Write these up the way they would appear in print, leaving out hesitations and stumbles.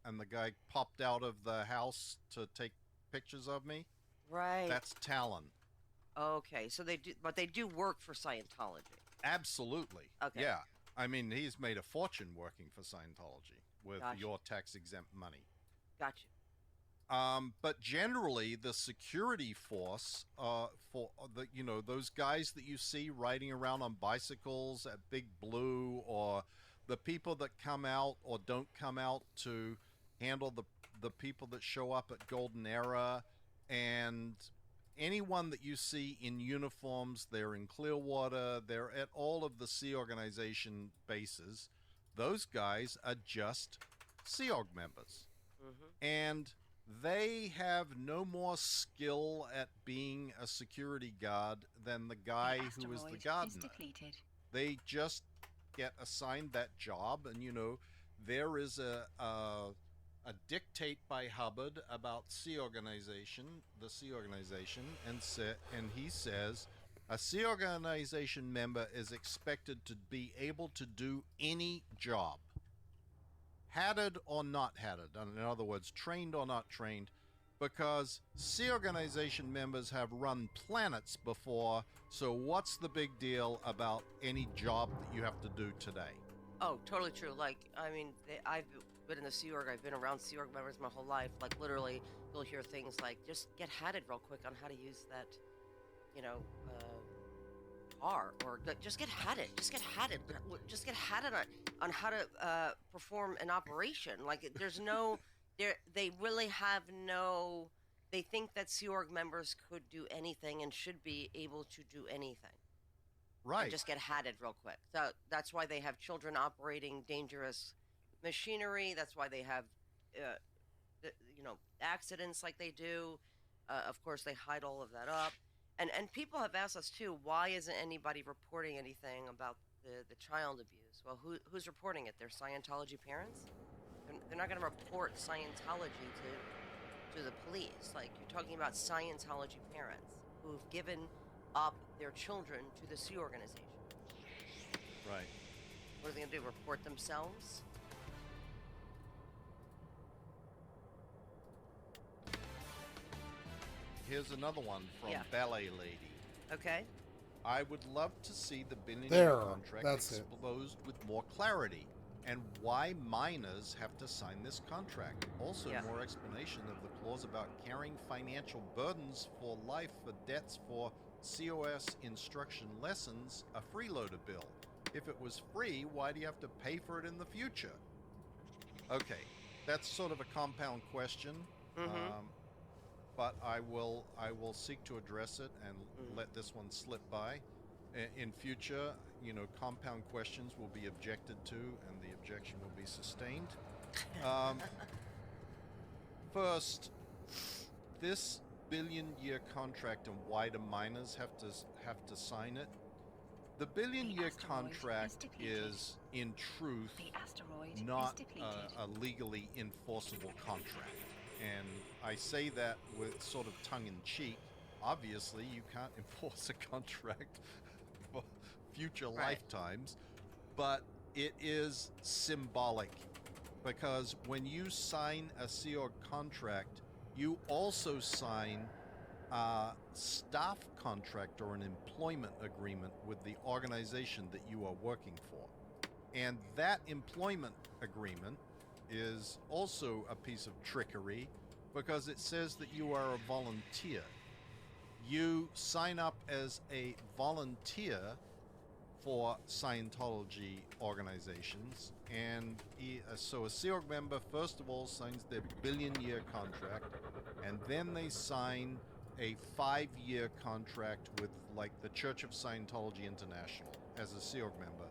and the guy popped out of the house to take pictures of me. Right. That's Talon. Okay, so they do, but they do work for Scientology. Absolutely. Okay. Yeah. I mean, he's made a fortune working for Scientology with Gotcha. your tax-exempt money. Gotcha. But generally, the security force for those guys that you see riding around on bicycles at Big Blue, or the people that come out or don't come out to handle the people that show up at Golden Era, and anyone that you see in uniforms, they're in Clearwater, they're at all of the Sea Organization bases. Those guys are just Sea Org members. And they have no more skill at being a security guard than the guy who is the gardener. They just get assigned that job, and there is a dictate by Hubbard about the Sea Organization, and he says a Sea Organization member is expected to be able to do any job, hatted or not hatted. In other words, trained or not trained, because Sea Organization members have run planets before, so what's the big deal about any job that you have to do today? Oh, totally true. Like, I mean, I've been in the Sea Org, I've been around Sea Org members my whole life. Like, literally, you'll hear things like, just get hatted real quick on how to use that, car, or just get hatted, just get hatted on how to perform an operation. Like, there's no, they really have no, they think that Sea Org members could do anything and should be able to do anything. Right. And just get hatted real quick. So that's why they have children operating dangerous machinery. That's why they have, accidents like they do. Of course, they hide all of that up. And people have asked us too, why isn't anybody reporting anything about the child abuse? Well, who's reporting it? Their Scientology parents? They're not going to report Scientology to the police. Like, you're talking about Scientology parents who've given up their children to the Sea Organization. Right. What are they going to do, report themselves? Here's another one from Ballet Lady. Okay. I would love to see the billion-dollar contract exposed with more clarity, and why minors have to sign this contract. Also, more explanation of the clause about carrying financial burdens for life for debts for COS instruction lessons, a freeloader bill. If it was free, why do you have to pay for it in the future? Okay, that's sort of a compound question. But I will seek to address it and let this one slip by. In future, compound questions will be objected to, and the objection will be sustained. First, this billion-year contract, and why do minors have to sign it? The billion-year contract is, in truth, not a legally enforceable contract. And I say that with sort of tongue-in-cheek. Obviously, you can't enforce a contract for future lifetimes, but it is symbolic, because when you sign a Sea Org contract, you also sign a staff contract or an employment agreement with the organization that you are working for. And that employment agreement is also a piece of trickery, because it says that you are a volunteer. You sign up as a volunteer for Scientology organizations, and so a Sea Org member first of all signs their billion-year contract, and then they sign a 5-year contract with, like, the Church of Scientology International as a Sea Org member,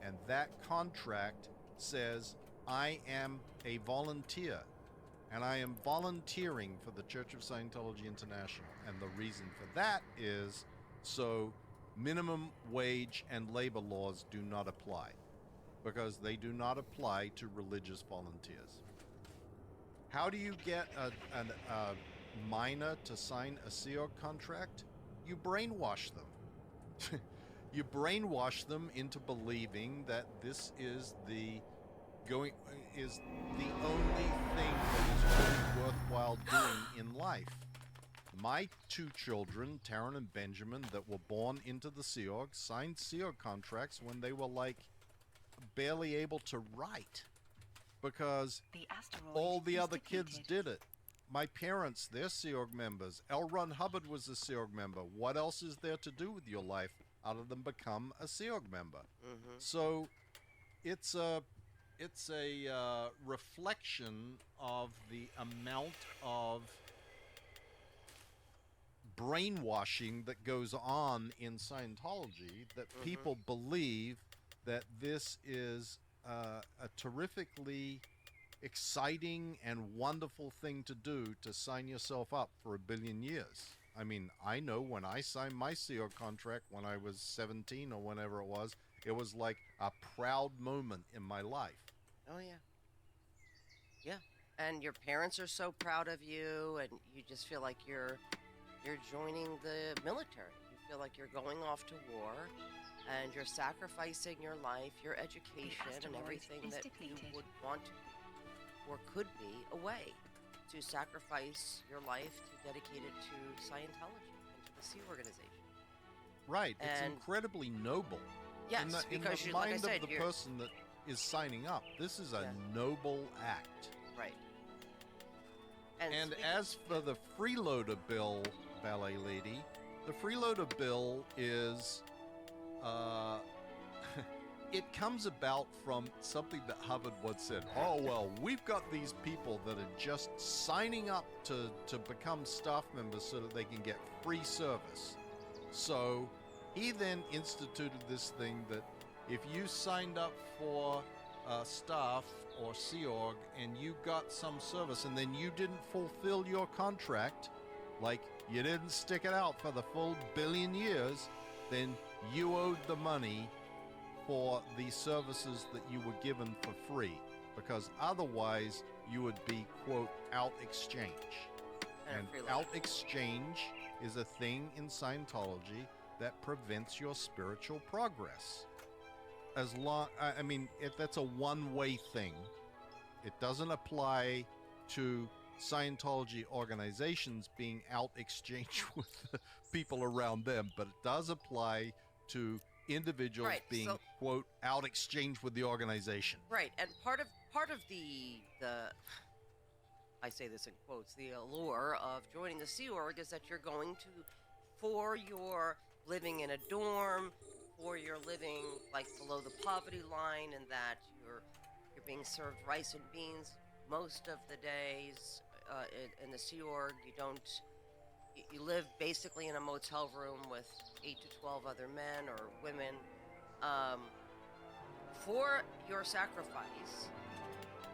and that contract says, I am a volunteer, and I am volunteering for the Church of Scientology International. And the reason for that is so minimum wage and labor laws do not apply, because they do not apply to religious volunteers. How do you get a minor to sign a Sea Org contract? You brainwash them. You brainwash them into believing that this is the only thing life. My 2 children, Taryn and Benjamin, that were born into the Sea Org, signed Sea Org contracts when they were like barely able to write, because all the other kids did it. My parents, they're Sea Org members. L. Ron Hubbard was a Sea Org member. What else is there to do with your life other than become a Sea Org member? Mm-hmm. So it's a reflection of the amount of brainwashing that goes on in Scientology, that people believe that this is a terrifically exciting and wonderful thing to do, to sign yourself up for 1 billion years. I mean, I know when I signed my Sea Org contract when I was 17 or whenever it was like a proud moment in my life. Oh, yeah. Yeah. And your parents are so proud of you, and you just feel like you're joining the military. You feel like you're going off to war, and you're sacrificing your life, your education, and everything that you would want to or could be away to sacrifice your life to dedicate it to Scientology and to the Sea Organization. Right. It's incredibly noble. Yes, in because the like I mind said, of the person that is signing up, this is a noble act. Right. And as for the freeloader bill, Ballet Lady, the freeloader bill is it comes about from something that Hubbard once said. Oh, well, we've got these people that are just signing up to become staff members so that they can get free service. So he then instituted this thing that if you signed up for staff or Sea Org and you got some service and then you didn't fulfill your contract, like you didn't stick it out for the full 1 billion years, then you owed the money for the services that you were given for free, because otherwise you would be, quote, out exchange. And out exchange is a thing in Scientology that prevents your spiritual progress. As long, I mean, if that's a one-way thing, it doesn't apply to Scientology organizations being out exchange with the people around them, but it does apply to individuals being, quote, out exchange with the organization. Right, and part of the I say this in quotes, the allure of joining the Sea Org is that you're going to, for your living in a dorm, for your living like below the poverty line, and that you're being served rice and beans most of the days in the Sea Org. You live basically in a motel room with 8 to 12 other men or women. For your sacrifice,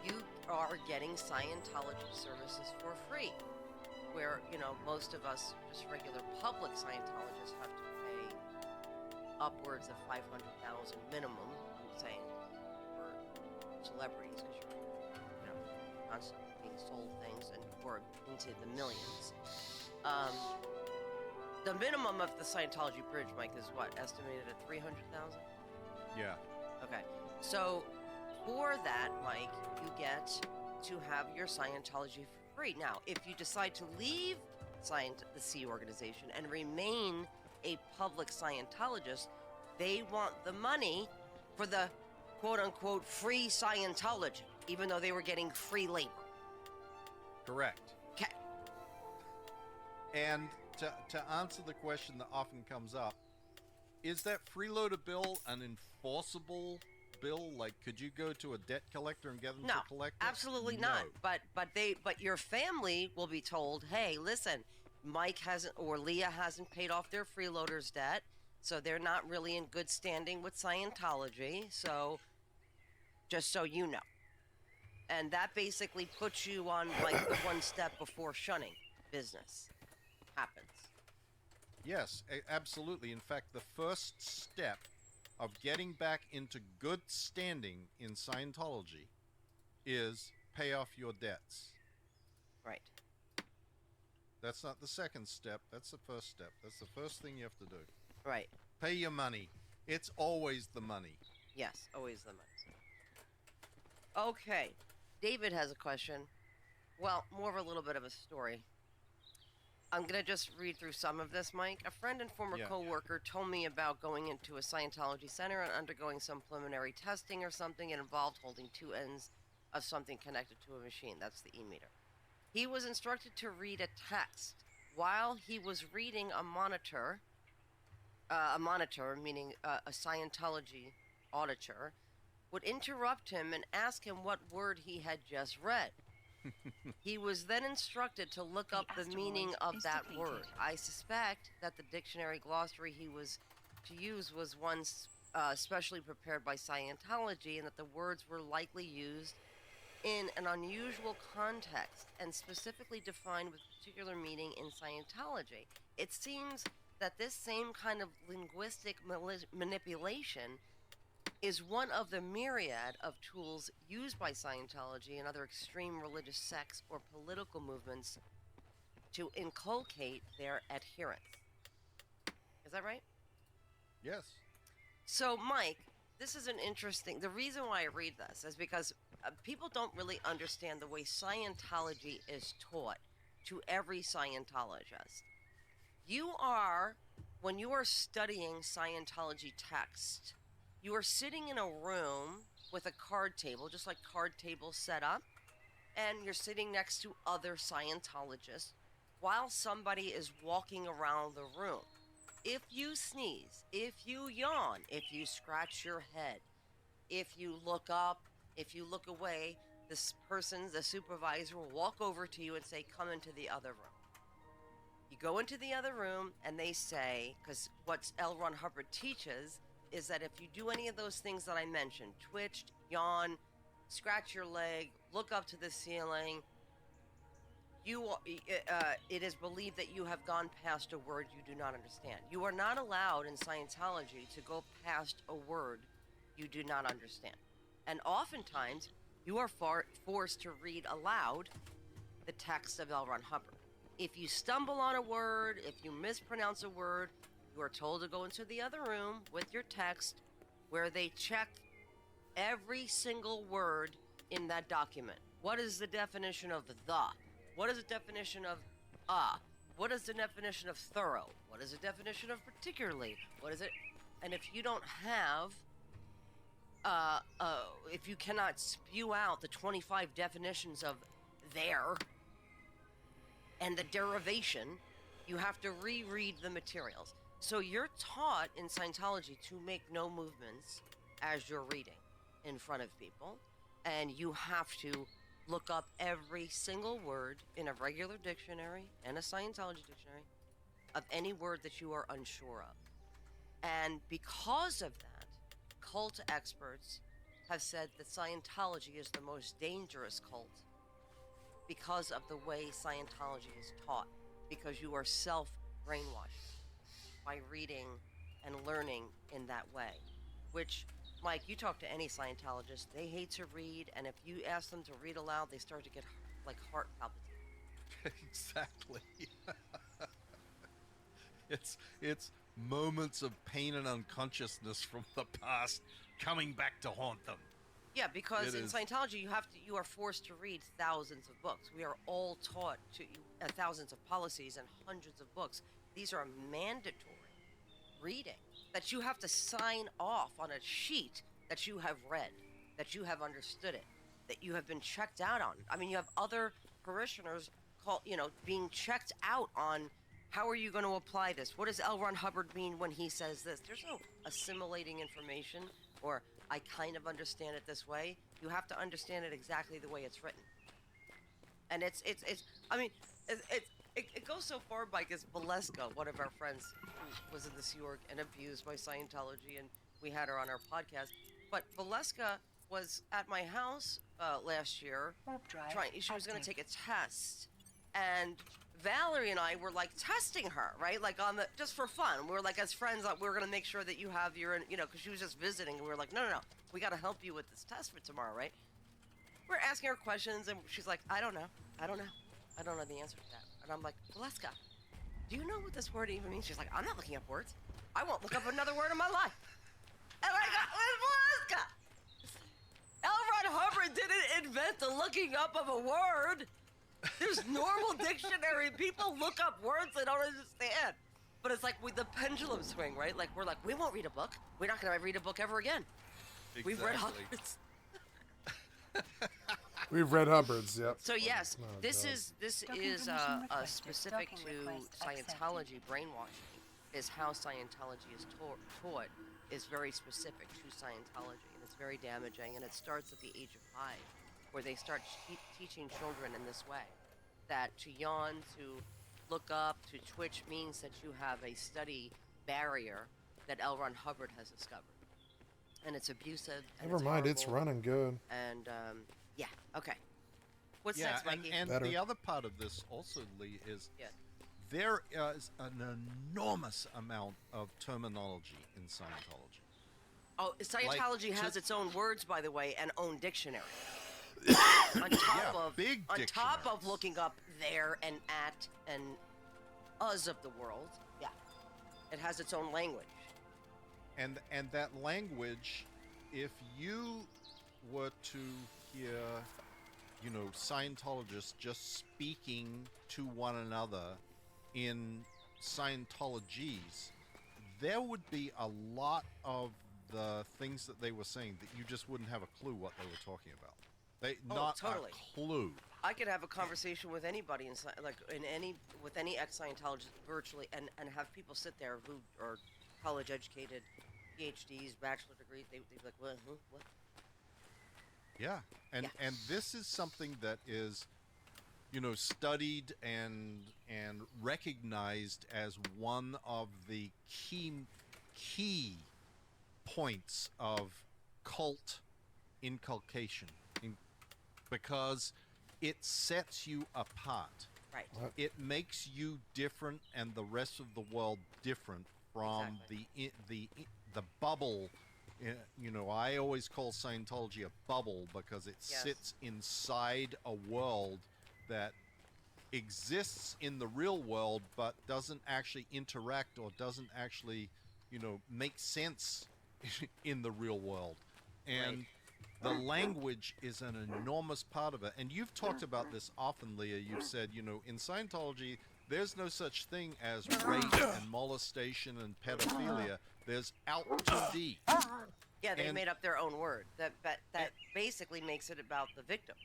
you are getting Scientology services for free, where, most of us, just regular public Scientologists, have to pay upwards of $500,000 minimum, I'm saying, for celebrities, because you're, constantly being sold things and or into the millions. The minimum of the Scientology bridge, Mike, is what, estimated at 300,000? Yeah. Okay. So for that, Mike, you get to have your Scientology for free. Now, if you decide to leave the Sea Organization and remain a public Scientologist, they want the money for the quote-unquote free Scientology, even though they were getting free labor. Correct. Okay. And to answer the question that often comes up, is that freeloader bill an enforceable bill? Like, could you go to a debt collector and get them to collect it? Absolutely not. But your family will be told, hey, listen, Mike hasn't or Leah hasn't paid off their freeloaders debt, so they're not really in good standing with Scientology. So, just so you know. And that basically puts you on like the one step before shunning business happens. Yes, absolutely. In fact, the first step of getting back into good standing in Scientology is pay off your debts. Right. That's not the second step. That's the first step. That's the first thing you have to do. Right. Pay your money. It's always the money. Yes, always the money. Okay. David has a question. Well, more of a little bit of a story. I'm going to just read through some of this, Mike. A friend and former Yeah. coworker told me about going into a Scientology center and undergoing some preliminary testing or something. It involved holding two ends of something connected to a machine. That's the e-meter. He was instructed to read a text. While he was reading a monitor meaning a Scientology auditor, would interrupt him and ask him what word he had just read. He was then instructed to look up the meaning of that word. I suspect that the dictionary glossary he was to use was one specially prepared by Scientology, and that the words were likely used in an unusual context and specifically defined with particular meaning in Scientology. It seems that this same kind of linguistic manipulation is one of the myriad of tools used by Scientology and other extreme religious sects or political movements to inculcate their adherents. Is that right? Yes. So, Mike, this is an interesting... The reason why I read this is because people don't really understand the way Scientology is taught to every Scientologist. When you are studying Scientology text, you are sitting in a room with a card table, just like card tables set up, and you're sitting next to other Scientologists while somebody is walking around the room. If you sneeze, if you yawn, if you scratch your head, if you look up, if you look away, the supervisor, will walk over to you and say, come into the other room. You go into the other room and they say, because what L. Ron Hubbard teaches is that if you do any of those things that I mentioned, twitched, yawn, scratch your leg, look up to the ceiling, it is believed that you have gone past a word you do not understand. You are not allowed in Scientology to go past a word you do not understand. And oftentimes, you are forced to read aloud the text of L. Ron Hubbard. If you stumble on a word, if you mispronounce a word, you are told to go into the other room with your text where they check every single word in that document. What is the definition of the? What is the definition of what is the definition of thorough? What is the definition of particularly? What is it? And if you don't have, if you cannot spew out the 25 definitions of there and the derivation, you have to reread the materials. So you're taught in Scientology to make no movements as you're reading in front of people, and you have to look up every single word in a regular dictionary and a Scientology dictionary of any word that you are unsure of. And because of that, cult experts have said that Scientology is the most dangerous cult because of the way Scientology is taught, because you are self-brainwashed by reading and learning in that way. Which, Mike, you talk to any Scientologist, they hate to read, and if you ask them to read aloud, they start to get like heart palpitations. Exactly. It's moments of pain and unconsciousness from the past coming back to haunt them. Yeah, because in Scientology, you are forced to read thousands of books. We are all taught to thousands of policies and hundreds of books. These are mandatory reading that you have to sign off on a sheet that you have read, that you have understood it, that you have been checked out on. I mean, you have other parishioners being checked out on how are you going to apply this? What does L. Ron Hubbard mean when he says this? There's no assimilating information or I kind of understand it this way. You have to understand it exactly the way it's written. And it goes so far by because Valeska, one of our friends who was in the Sea Org and abused by Scientology, and we had her on our podcast. But Valeska was at my house last year. She was going to take a test, and Valerie and I were like testing her, right? Like just for fun. We were like, as friends, we were going to make sure that you have your, because she was just visiting, and we were like, no, we got to help you with this test for tomorrow, right? We're asking her questions, and she's like, I don't know the answer to that. And I'm like, Valeska, do you know what this word even means? She's like, I'm not looking up words. I won't look up another word in my life. And I got with Valeska. L. Ron Hubbard didn't invent the looking up of a word. There's normal dictionary. People look up words they don't understand. But it's like with the pendulum swing, right? Like we're like, we won't read a book. We're not gonna read a book ever again. Exactly. We've read hundreds. We've read hundreds, yep. So yes, Oh, this God. is specific to Scientology brainwashing. Is how Scientology is taught is very specific to Scientology, and it's very damaging. And it starts at the age of 5, where they start teaching children in this way, that to yawn, to look up, to twitch means that you have a study barrier that L. Ron Hubbard has discovered, and it's abusive. And Never mind, it's horrible. running good. And yeah, okay. What's Yeah, next, Mikey? and Better. the other part of this also, Lee, is Yeah. there is an enormous amount of terminology in Scientology. Oh, Scientology Like, has its own words, by the way, and own dictionary. on top Yeah, of big on top of dictionaries. looking up there and at and us of the world, yeah, it has its own language. And that language, if you were to hear, you know, Scientologists just speaking to one another in Scientologies, there would be a lot of the things that they were saying that you just wouldn't have a clue what they were talking about. Not totally. a clue. I could have a conversation with anybody with any ex-Scientologist virtually, and have people sit there who are college educated, PhDs, bachelor degrees. They'd be like, what? What? Yeah, and Yeah. and this is something that is, you know, studied and recognized as one of the key points of cult inculcation, because it sets you apart. Right. What? It makes you different and the rest of the world different from the bubble. You know, I always call Scientology a bubble because it Yes. sits inside a world that exists in the real world but doesn't actually interact or doesn't actually, you know, make sense in the real world. And the language is an enormous part of it. And you've talked about this often, Leah. You've said, you know, in Scientology, there's no such thing as rape and molestation and pedophilia. There's out to D. Yeah, they And- made up their own word that basically makes it about the victim.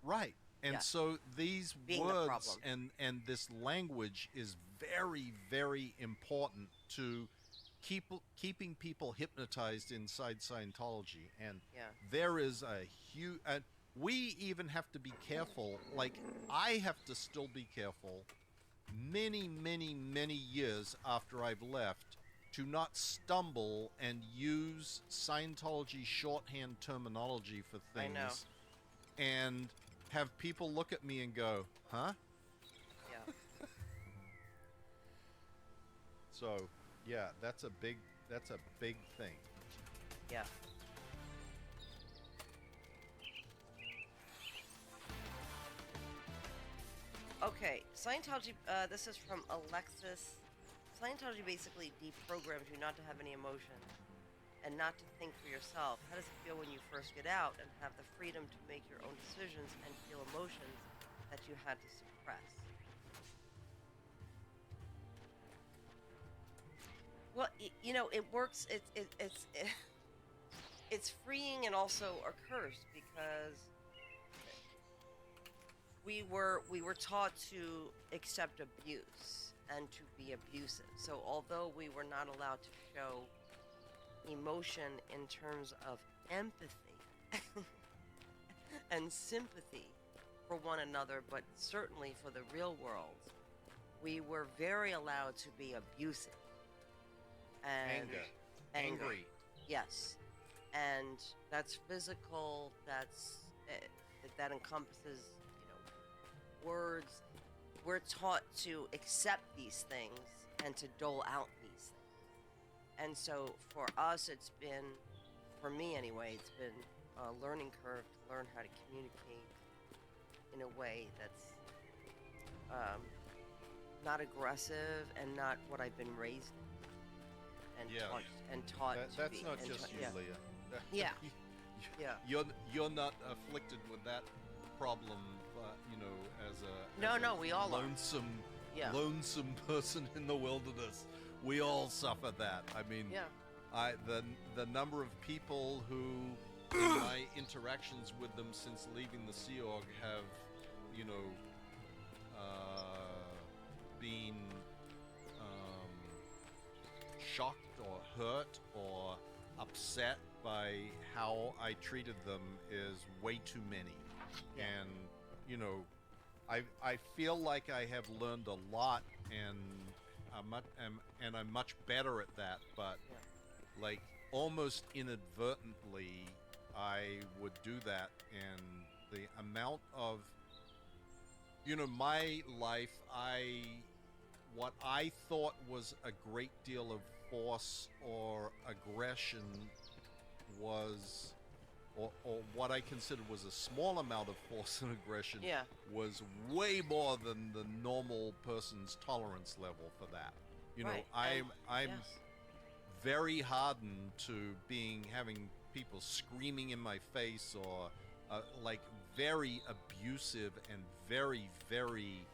Right. And Yeah. so these Being the words problem. and this language is very, very important to keeping people hypnotized inside Scientology. And Yeah. there is a huge... we even have to be careful. Like, I have to still be careful many, many, many years after I've left to not stumble and use Scientology shorthand terminology for I things. know. And have people look at me and go, huh? Yeah. So, yeah, that's a big thing. Yeah. Okay, Scientology, this is from Alexis. Scientology basically deprograms you not to have any emotion and not to think for yourself. How does it feel when you first get out and have the freedom to make your own decisions and feel emotions that you had to suppress? Well, you know, it works. It's freeing and also a curse, because we were taught to accept abuse and to be abusive. So although we were not allowed to show emotion in terms of empathy and sympathy for one another, but certainly for the real world, we were very allowed to be abusive. And angry. Yes. And that's physical, that encompasses, you know, words. We're taught to accept these things and to dole out these things. And so for us, it's been, for me anyway, it's been a learning curve to learn how to communicate in a way that's not aggressive and not what I've been raised in and Yeah. taught to That's be. not and just ta- you, yeah. Leah. Yeah. Yeah. You're not afflicted with that problem, you know, as No, as no, a we all are. lonesome person in the wilderness. We all suffer that. I mean, the number of people who, in my interactions with them since leaving the Sea Org, have, you know, been shocked or hurt or upset by how I treated them is way too many. Yeah. And, you know, I feel like I have learned a lot, and I'm much better at that, but like almost inadvertently I would do that, and the amount of, you know, my life, what I thought was a great deal of force or aggression was, or what I considered was a small amount of force and aggression, was way more than the normal person's tolerance level for that. You know, I'm very hardened to having people screaming in my face, or like very abusive and very, very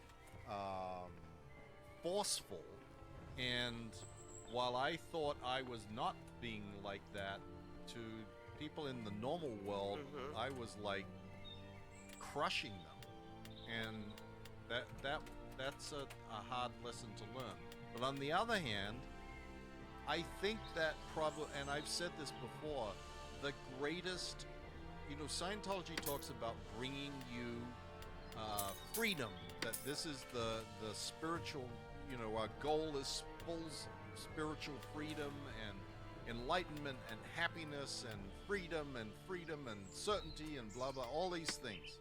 forceful. And while I thought I was not being like that to people in the normal world, I was like crushing them, and that's a hard lesson to learn. But on the other hand, I think that probably, and I've said this before, the greatest, you know, Scientology talks about bringing you freedom, that this is the spiritual, you know, our goal is full spiritual freedom and enlightenment and happiness and freedom and certainty and blah blah, all these things.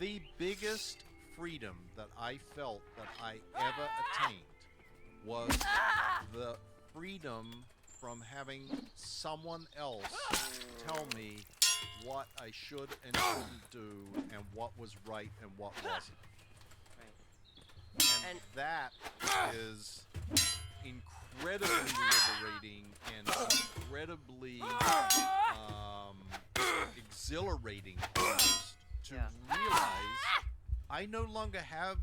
The biggest freedom that I felt that I ever attained was the freedom from having someone else tell me what I should and shouldn't do, and what was right and what wasn't. And that is incredibly liberating and incredibly exhilarating almost, to realize I no longer have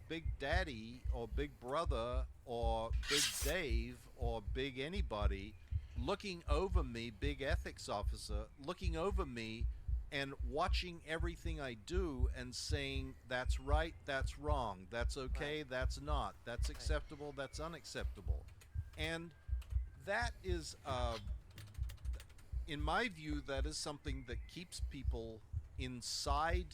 Big Daddy or Big Brother or Big Dave or Big anybody looking over me, Big Ethics Officer looking over me and watching everything I do and saying, that's right, that's wrong, that's okay, that's not, that's acceptable, that's unacceptable. And that is, in my view, that is something that keeps people inside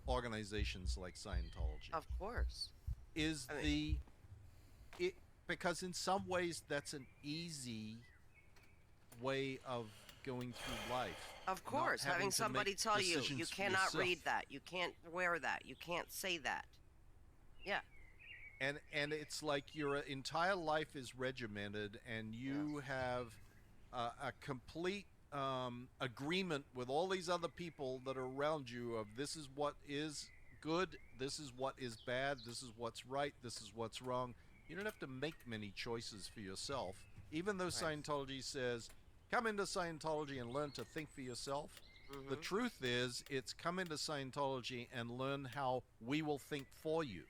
organizations like Scientology. Of course. Because in some ways that's an easy way of going through life. Of course, having somebody tell you, you cannot read that, you can't wear that, you can't say that. Yeah. And it's like your entire life is regimented, and you have a complete agreement with all these other people that are around you of, this is what is good, this is what is bad, this is what's right, this is what's wrong. You don't have to make many choices for yourself, even though Scientology says, come into Scientology and learn to think for yourself. The truth is, it's come into Scientology and learn how we will think for you.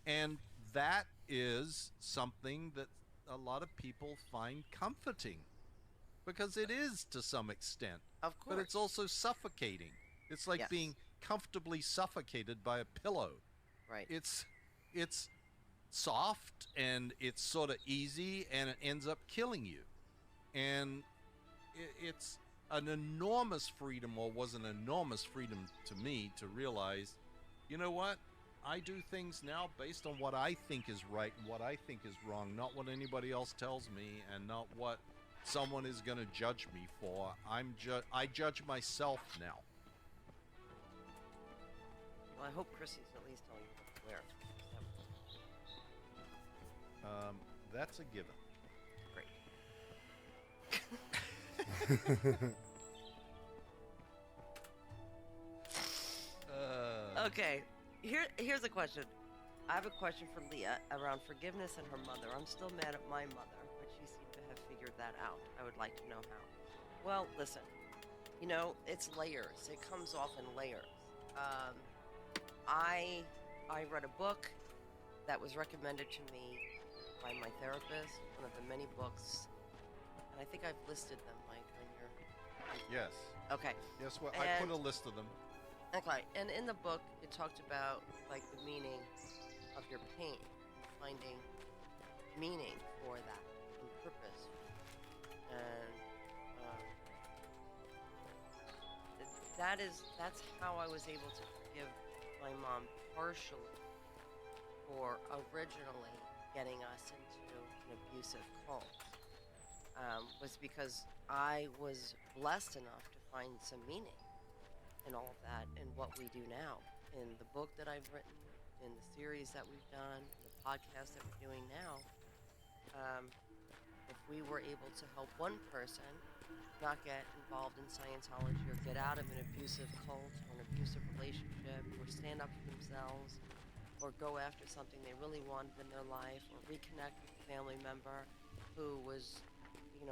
And that is something that a lot of people find comforting, because it is to some extent. Of course. But it's also suffocating. It's like being comfortably suffocated by a pillow. Right. It's soft and it's sort of easy, and it ends up killing you. And it's an enormous freedom, or was an enormous freedom to me, to realize, you know what? I do things now based on what I think is right and what I think is wrong, not what anybody else tells me, and not what someone is going to judge me for. I judge myself now. Well, I hope Chrissy's at least telling you what to wear. That's a given. Great. Okay, here's a question. I have a question for Leah around forgiveness and her mother. I'm still mad at my mother, but she seemed to have figured that out. I would like to know how. Well, listen, you know, it's layers. It comes off in layers. I read a book that was recommended to me by my therapist, one of the many books, and I think I've listed them, Mike, on your... Yes. Okay. Yes, well, I put And- a list of them. Okay, and in the book, it talked about, like, the meaning of your pain, finding meaning for that, and purpose. And that's how I was able to forgive my mom partially for originally getting us into an abusive cult. Was because I was blessed enough to find some meaning in all of that and what we do now. In the book that I've written, in the series that we've done, in the podcast that we're doing now, if we were able to help one person not get involved in Scientology or get out of an abusive cult or an abusive relationship or stand up for themselves or go after something they really wanted in their life or reconnect with a family member who was,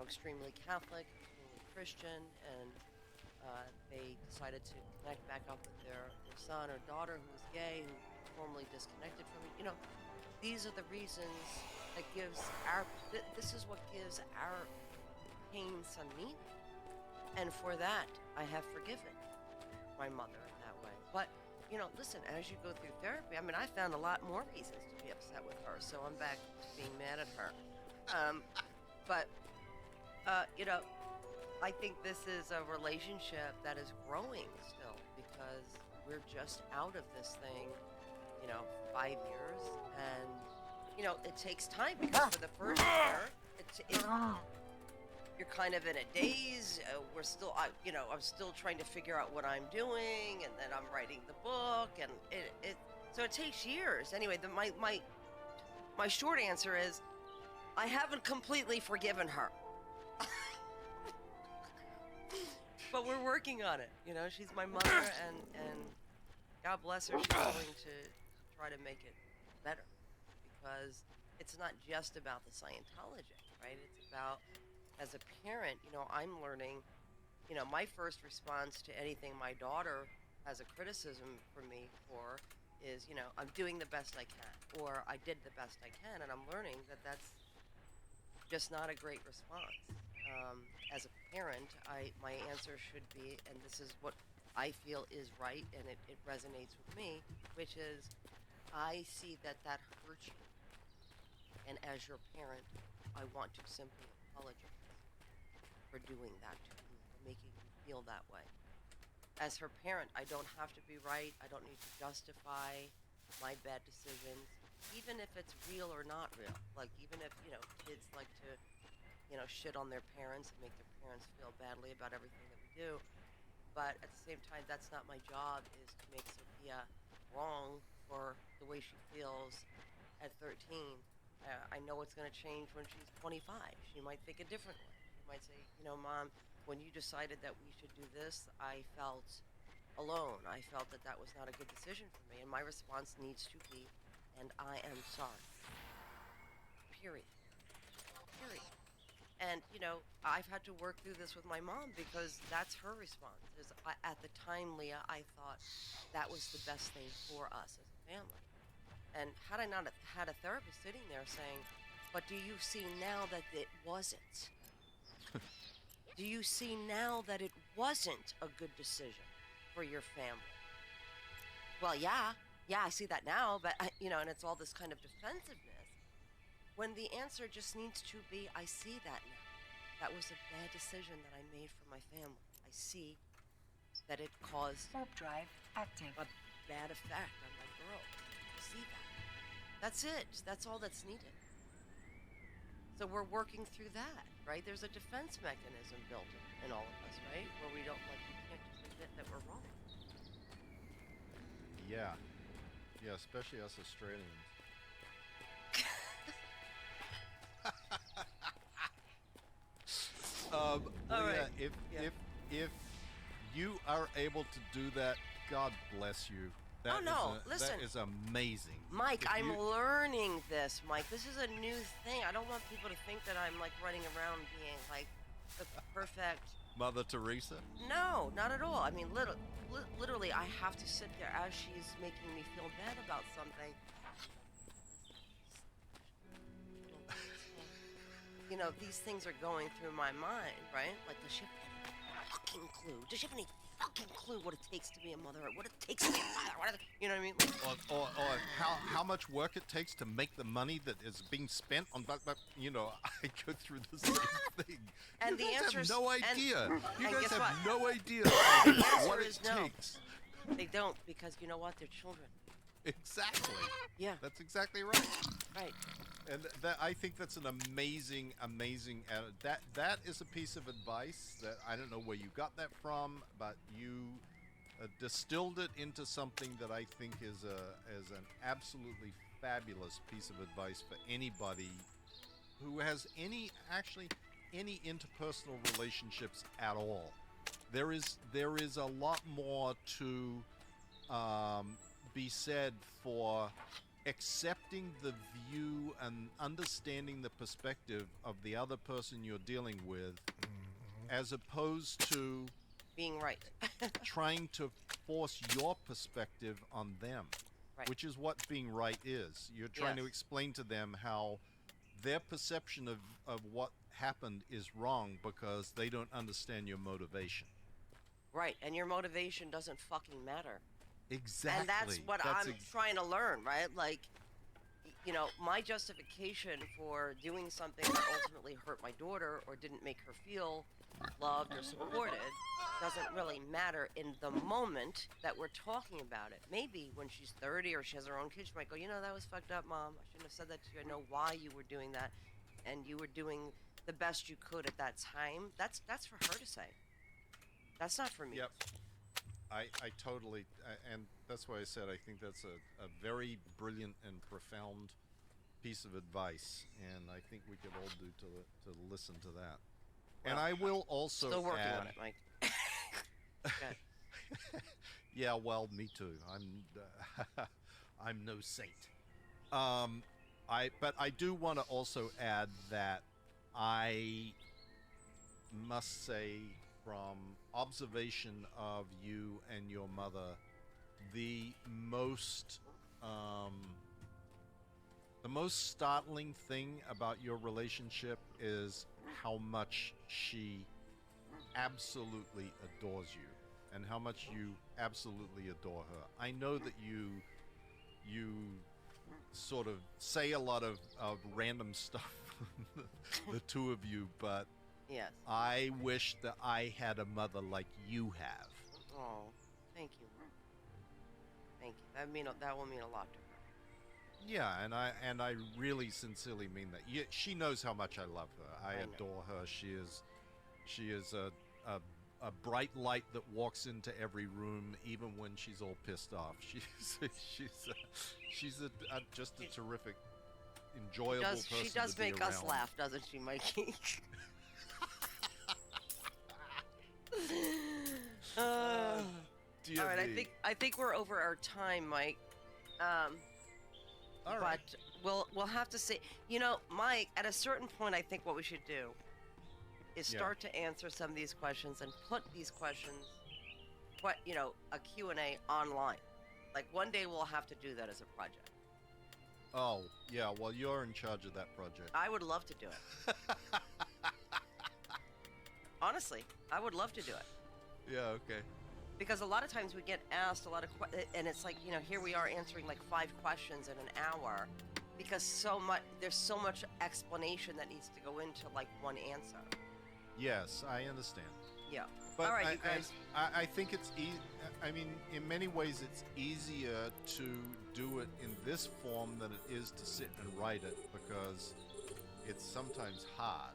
extremely Catholic, extremely Christian, and they decided to connect back up with their son or daughter who was gay, who formerly disconnected from it. These are the reasons that gives this is what gives our pain some meaning. And for that, I have forgiven my mother in that way. But, listen, as you go through therapy, I found a lot more reasons to be upset with her, so I'm back to being mad at her. But, I think this is a relationship that is growing still because we're just out of this thing, 5 years. And, it takes time because for the first year, you're kind of in a daze. We're still, I'm still trying to figure out what I'm doing, and then I'm writing the book, and so it takes years. Anyway, my short answer is, I haven't completely forgiven her, but we're working on it. She's my mother, and God bless her. She's willing to try to make it better, because it's not just about the Scientology, right? It's about, as a parent, I'm learning, my first response to anything my daughter has a criticism for me for is, I'm doing the best I can, or I did the best I can, and I'm learning that that's just not a great response. As a parent, my answer should be, and this is what I feel is right, and it resonates with me, which is, I see that hurts you, and as your parent, I want to simply apologize for doing that to you, for making you feel that way. As her parent, I don't have to be right. I don't need to justify my bad decisions, even if it's real or not real. Like, even if, kids like to, shit on their parents and make their parents feel badly about everything that we do. But at the same time, that's not my job, is to make Sophia wrong for the way she feels at 13. I know it's going to change when she's 25. She might think it differently. She might say, Mom, when you decided that we should do this, I felt alone. I felt that was not a good decision for me. And my response needs to be, and I am sorry. Period. Period. And, I've had to work through this with my mom because that's her response. At the time, Leah, I thought that was the best thing for us as a family. And had I not had a therapist sitting there saying, but do you see now that it wasn't? Do you see now that it wasn't a good decision for your family? Well, yeah, I see that now, but, and it's all this kind of defensiveness. When the answer just needs to be, I see that now. That was a bad decision that I made for my family. I see that it caused warp drive active. A bad effect on my girl. I see that. That's it. That's all that's needed. So we're working through that, right? There's a defense mechanism built in all of us, right? Where we can't just admit that we're wrong. Yeah. Yeah, especially us Australians. All Leah, right. if you are able to do that, God bless you. That listen. That is amazing. Mike, I'm learning this, Mike. This is a new thing. I don't want people to think that I'm like running around being like the perfect Mother Teresa? No, not at all. I mean, literally, I have to sit there as she's making me feel bad about something. You know, these things are going through my mind, right? Like, does she have any fucking clue? Does she have any fucking clue what it takes to be a mother, or what it takes to be a father? You know what I mean? Like, or how much work it takes to make the money that is being spent on, but you know, I go through the same thing. And you the guys answer have no idea. You and guys guess have what? no idea The what answer it is no. takes. They don't, because you know what? They're children. Exactly. Yeah. That's exactly right. Right. And I think that's an amazing, that is a piece of advice that I don't know where you got that from, but you distilled it into something that I think is an absolutely fabulous piece of advice for anybody who has any interpersonal relationships at all. There is a lot more to be said for accepting the view and understanding the perspective of the other person you're dealing with, as opposed to being right. trying to force your perspective on them, Right. which is what being right is. You're trying to explain to them how their perception of what happened is wrong because they don't understand your motivation. Right, and your motivation doesn't fucking matter. Exactly. And that's what I'm trying to learn, right? Like, you know, my justification for doing something that ultimately hurt my daughter or didn't make her feel loved or supported doesn't really matter in the moment that we're talking about it. Maybe when she's 30 or she has her own kids, she might go, you know, that was fucked up, Mom. I shouldn't have said that to you. I know why you were doing that, and you were doing the best you could at that time. That's for her to say. That's not for me. Yep. I totally, and that's why I said I think that's a very brilliant and profound piece of advice, and I think we could all do to listen to that. Well, and I will also still working add, on it, Mike. Okay. Yeah, well, me too. I'm no saint. But I do want to also add that I must say, from observation of you and your mother, the most startling thing about your relationship is how much she absolutely adores you, and how much you absolutely adore her. I know that you sort of say a lot of random stuff, the two of you, but Yes. I wish that I had a mother like you have. Oh, thank you. Thank you. That will mean a lot to her. Yeah, and I really sincerely mean that. She knows how much I love her. I adore her. She is a bright light that walks into every room, even when she's all pissed off. She's just a terrific, enjoyable person. She does to be make us around. laugh, doesn't she, Mikey? All right, I think we're over our time, Mike. All right. But we'll have to see. You know, Mike, at a certain point, I think what we should do is start to answer some of these questions and put these questions, a Q&A online. Like, one day we'll have to do that as a project. Oh, yeah, well, you're in charge of that project. I would love to do it. Honestly, I would love to do it. Yeah, okay. Because a lot of times we get asked a lot of questions, and it's like, here we are answering like 5 questions in an hour, because there's so much explanation that needs to go into like one answer. Yes, I understand. Yeah. But all right, you guys. I think it's easy. I mean, in many ways, it's easier to do it in this form than it is to sit and write it, because it's sometimes hard.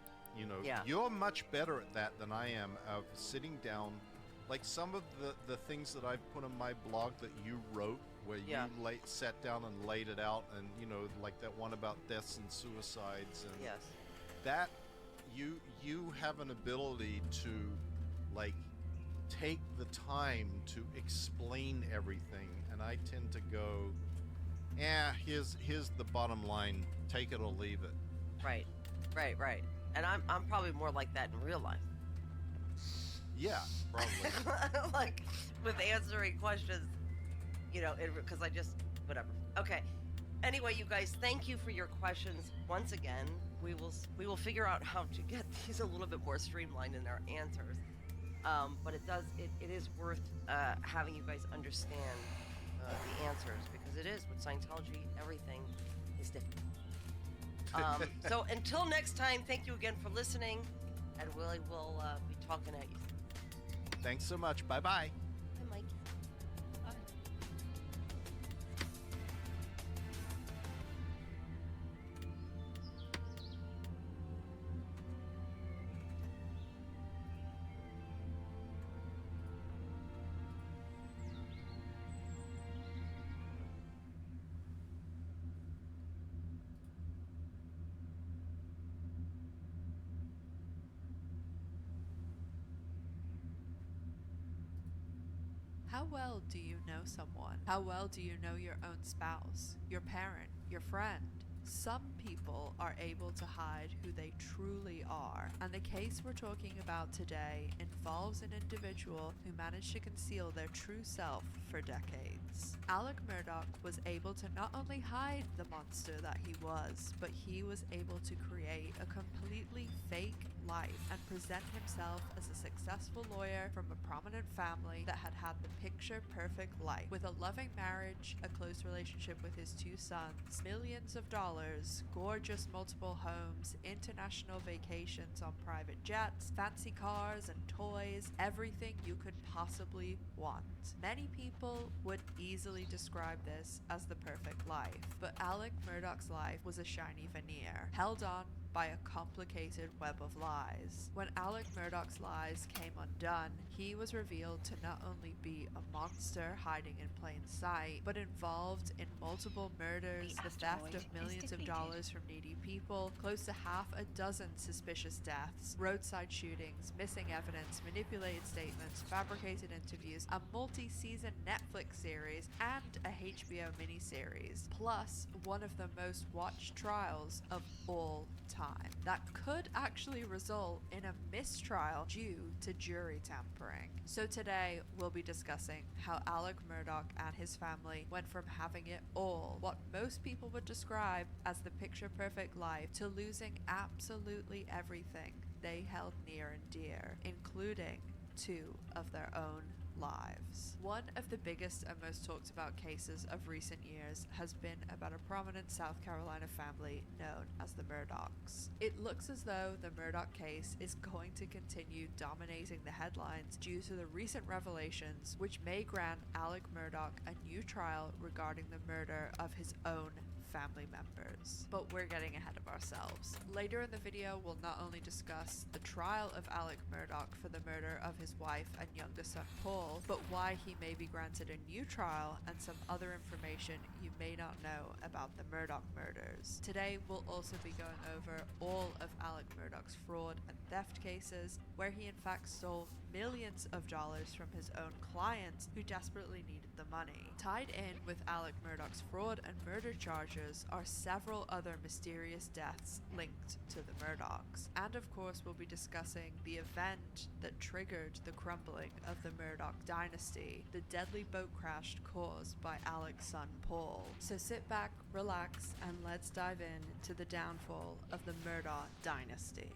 You're much better at that than I am, of sitting down. Like some of the things that I've put on my blog that you wrote, where you sat down and laid it out, and like that one about deaths and suicides, and that you have an ability to like take the time to explain everything, and I tend to go, here's the bottom line, take it or leave it. Right. And I'm probably more like that in real life. Yeah, probably. Like with answering questions, because I just whatever. Okay. Anyway, you guys, thank you for your questions once again. We will figure out how to get these a little bit more streamlined in our answers. But it is worth having you guys understand the answers, because it is with Scientology, everything is different. So until next time, thank you again for listening, and Willie will be talking at you soon. Thanks so much. Bye-bye. Bye, Mike. Bye. How well do you know someone? How well do you know your own spouse, your parent, your friend? Some people are able to hide who they truly are, and the case we're talking about today involves an individual who managed to conceal their true self for decades. Alec Murdoch was able to not only hide the monster that he was, but he was able to create a completely fake life and present himself as a successful lawyer from a prominent family that had the picture-perfect life, with a loving marriage, a close relationship with his 2 sons, millions of dollars, gorgeous multiple homes, international vacations on private jets, fancy cars and toys, everything you could possibly want. Many people would easily describe this as the perfect life, but Alec Murdoch's life was a shiny veneer, held on by a complicated web of lies. When Alec Murdoch's lies came undone, he was revealed to not only be a monster hiding in plain sight, but involved in multiple murders, the theft of millions of dollars from needy people, close to half a dozen suspicious deaths, roadside shootings, missing evidence, manipulated statements, fabricated interviews, a multi-season Netflix series, and a HBO miniseries, plus one of the most watched trials of all time. That could actually result in a mistrial due to jury tampering. So today we'll be discussing how Alec Murdoch and his family went from having it all, what most people would describe as the picture-perfect life, to losing absolutely everything they held near and dear, including 2 of their own lives. One of the biggest and most talked about cases of recent years has been about a prominent South Carolina family known as the Murdochs. It looks as though the Murdoch case is going to continue dominating the headlines due to the recent revelations, which may grant Alec Murdoch a new trial regarding the murder of his own family members. But we're getting ahead of ourselves. Later in the video, we'll not only discuss the trial of Alec Murdoch for the murder of his wife and youngest son Paul, but why he may be granted a new trial and some other information you may not know about the Murdoch murders. Today, we'll also be going over all of Alec Murdoch's fraud and theft cases, where he in fact stole millions of dollars from his own clients who desperately needed the money. Tied in with Alec Murdoch's fraud and murder charges are several other mysterious deaths linked to the Murdochs. And of course, we'll be discussing the event that triggered the crumbling of the Murdoch dynasty, the deadly boat crash caused by Alec's son Paul. So sit back, relax, and let's dive in to the downfall of the Murdoch dynasty.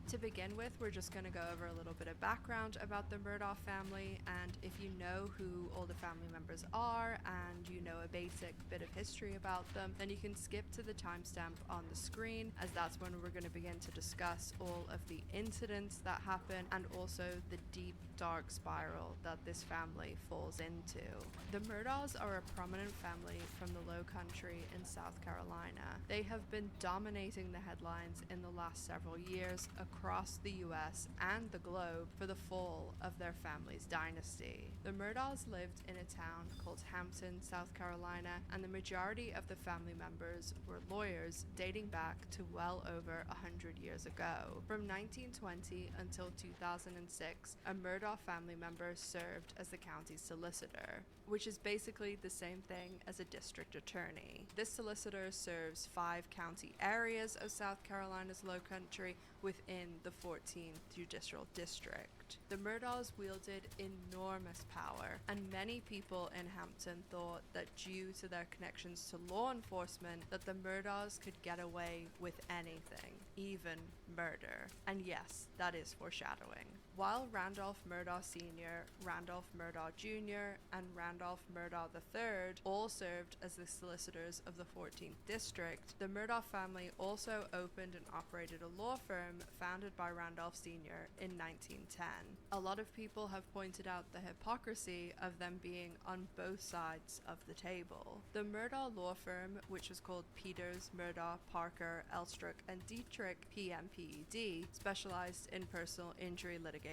To begin with, we're just going to go over a little bit of background about the Murdoch family, and if you know who all the family members are and you know a basic bit of history about them, then you can skip to the timestamp on the screen, as that's when we're going to begin to discuss all of the incidents that happen and also the deep dark spiral that this family falls into. The Murdochs are a prominent family from the Low Country in South Carolina. They have been dominating the headlines in the last several years, across the US and the globe for the fall of their family's dynasty. The Murdaughs lived in a town called Hampton, South Carolina, and the majority of the family members were lawyers dating back to well over 100 years ago. From 1920 until 2006, a Murdaugh family member served as the county's solicitor, which is basically the same thing as a district attorney. This solicitor serves 5 county areas of South Carolina's Lowcountry within the 14th Judicial District. The Murdaughs wielded enormous power, and many people in Hampton thought that due to their connections to law enforcement, that the Murdaughs could get away with anything, even murder. And yes, that is foreshadowing. While Randolph Murdaugh Sr., Randolph Murdaugh Jr., and Randolph Murdaugh III all served as the solicitors of the 14th District, the Murdaugh family also opened and operated a law firm founded by Randolph Sr. in 1910. A lot of people have pointed out the hypocrisy of them being on both sides of the table. The Murdaugh law firm, which was called Peters, Murdaugh, Parker, Elstrick, and Dietrich PMPED, specialized in personal injury litigation.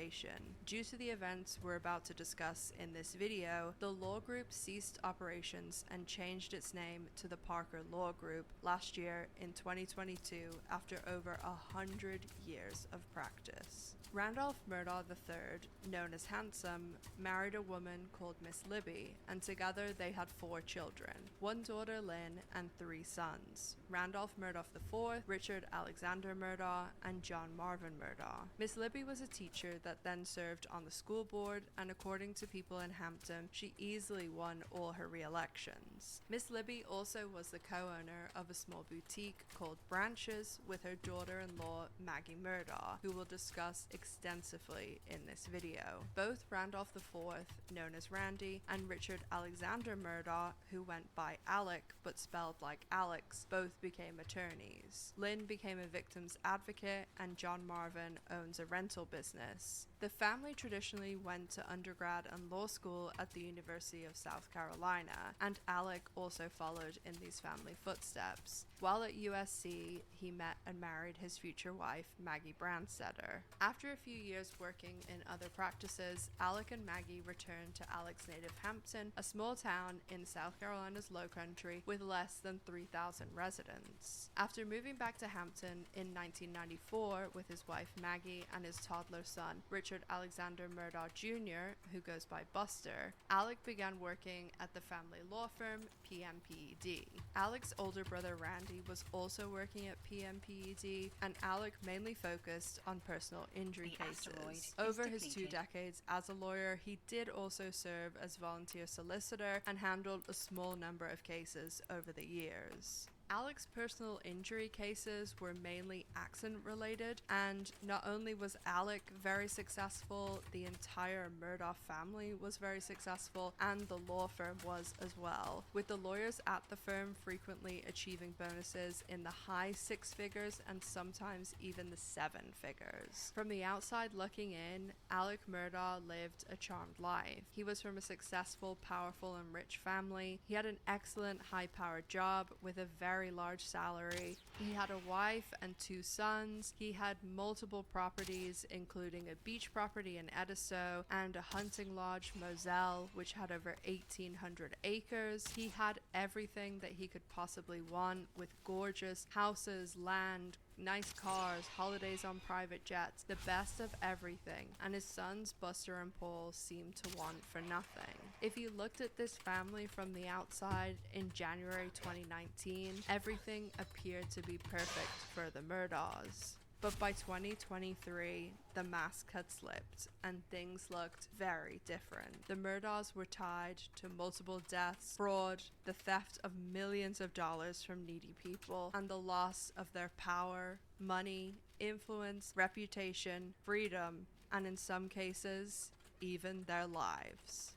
Due to the events we're about to discuss in this video, the law group ceased operations and changed its name to the Parker Law Group last year in 2022 after over 100 years of practice. Randolph Murdaugh III, known as Handsome, married a woman called Miss Libby, and together they had 4 children, 1 daughter Lynn and 3 sons, Randolph Murdaugh IV, Richard Alexander Murdaugh, and John Marvin Murdaugh. Miss Libby was a teacher that then served on the school board, and according to people in Hampton, she easily won all her re-elections. Miss Libby also was the co-owner of a small boutique called Branches with her daughter-in-law Maggie Murdaugh, who we'll discuss extensively in this video. Both Randolph IV, known as Randy, and Richard Alexander Murdaugh, who went by Alec but spelled like Alex, both became attorneys. Lynn became a victim's advocate, and John Marvin owns a rental business. The family traditionally went to undergrad and law school at the University of South Carolina, and Alec also followed in these family footsteps. While at USC, he met and married his future wife, Maggie Brandstetter. After a few years working in other practices, Alec and Maggie returned to Alec's native Hampton, a small town in South Carolina's Lowcountry with less than 3,000 residents. After moving back to Hampton in 1994 with his wife Maggie and his toddler son, Richard Alexander Murdaugh Jr., who goes by Buster, Alec began working at the family law firm PMPED. Alec's older brother Randy was also working at PMPED, and Alec mainly focused on personal injury cases. Over his 2 decades as a lawyer, he did also serve as volunteer solicitor and handled a small number of cases over the years. Alec's personal injury cases were mainly accident related, and not only was Alec very successful, the entire Murdaugh family was very successful, and the law firm was as well, with the lawyers at the firm frequently achieving bonuses in the high 6 figures and sometimes even the 7 figures. From the outside looking in, Alec Murdaugh lived a charmed life. He was from a successful, powerful, and rich family. He had an excellent high-powered job with a very large salary. He had a wife and 2 sons. He had multiple properties, including a beach property in Edisto and a hunting lodge, Moselle, which had over 1,800 acres. He had everything that he could possibly want, with gorgeous houses, land, nice cars, holidays on private jets, the best of everything, and his sons Buster and Paul seemed to want for nothing. If you looked at this family from the outside in January 2019, everything appeared to be perfect for the Murdaughs. But by 2023, the mask had slipped and things looked very different. The Murdaughs were tied to multiple deaths, fraud, the theft of millions of dollars from needy people, and the loss of their power, money, influence, reputation, freedom, and in some cases, even their lives.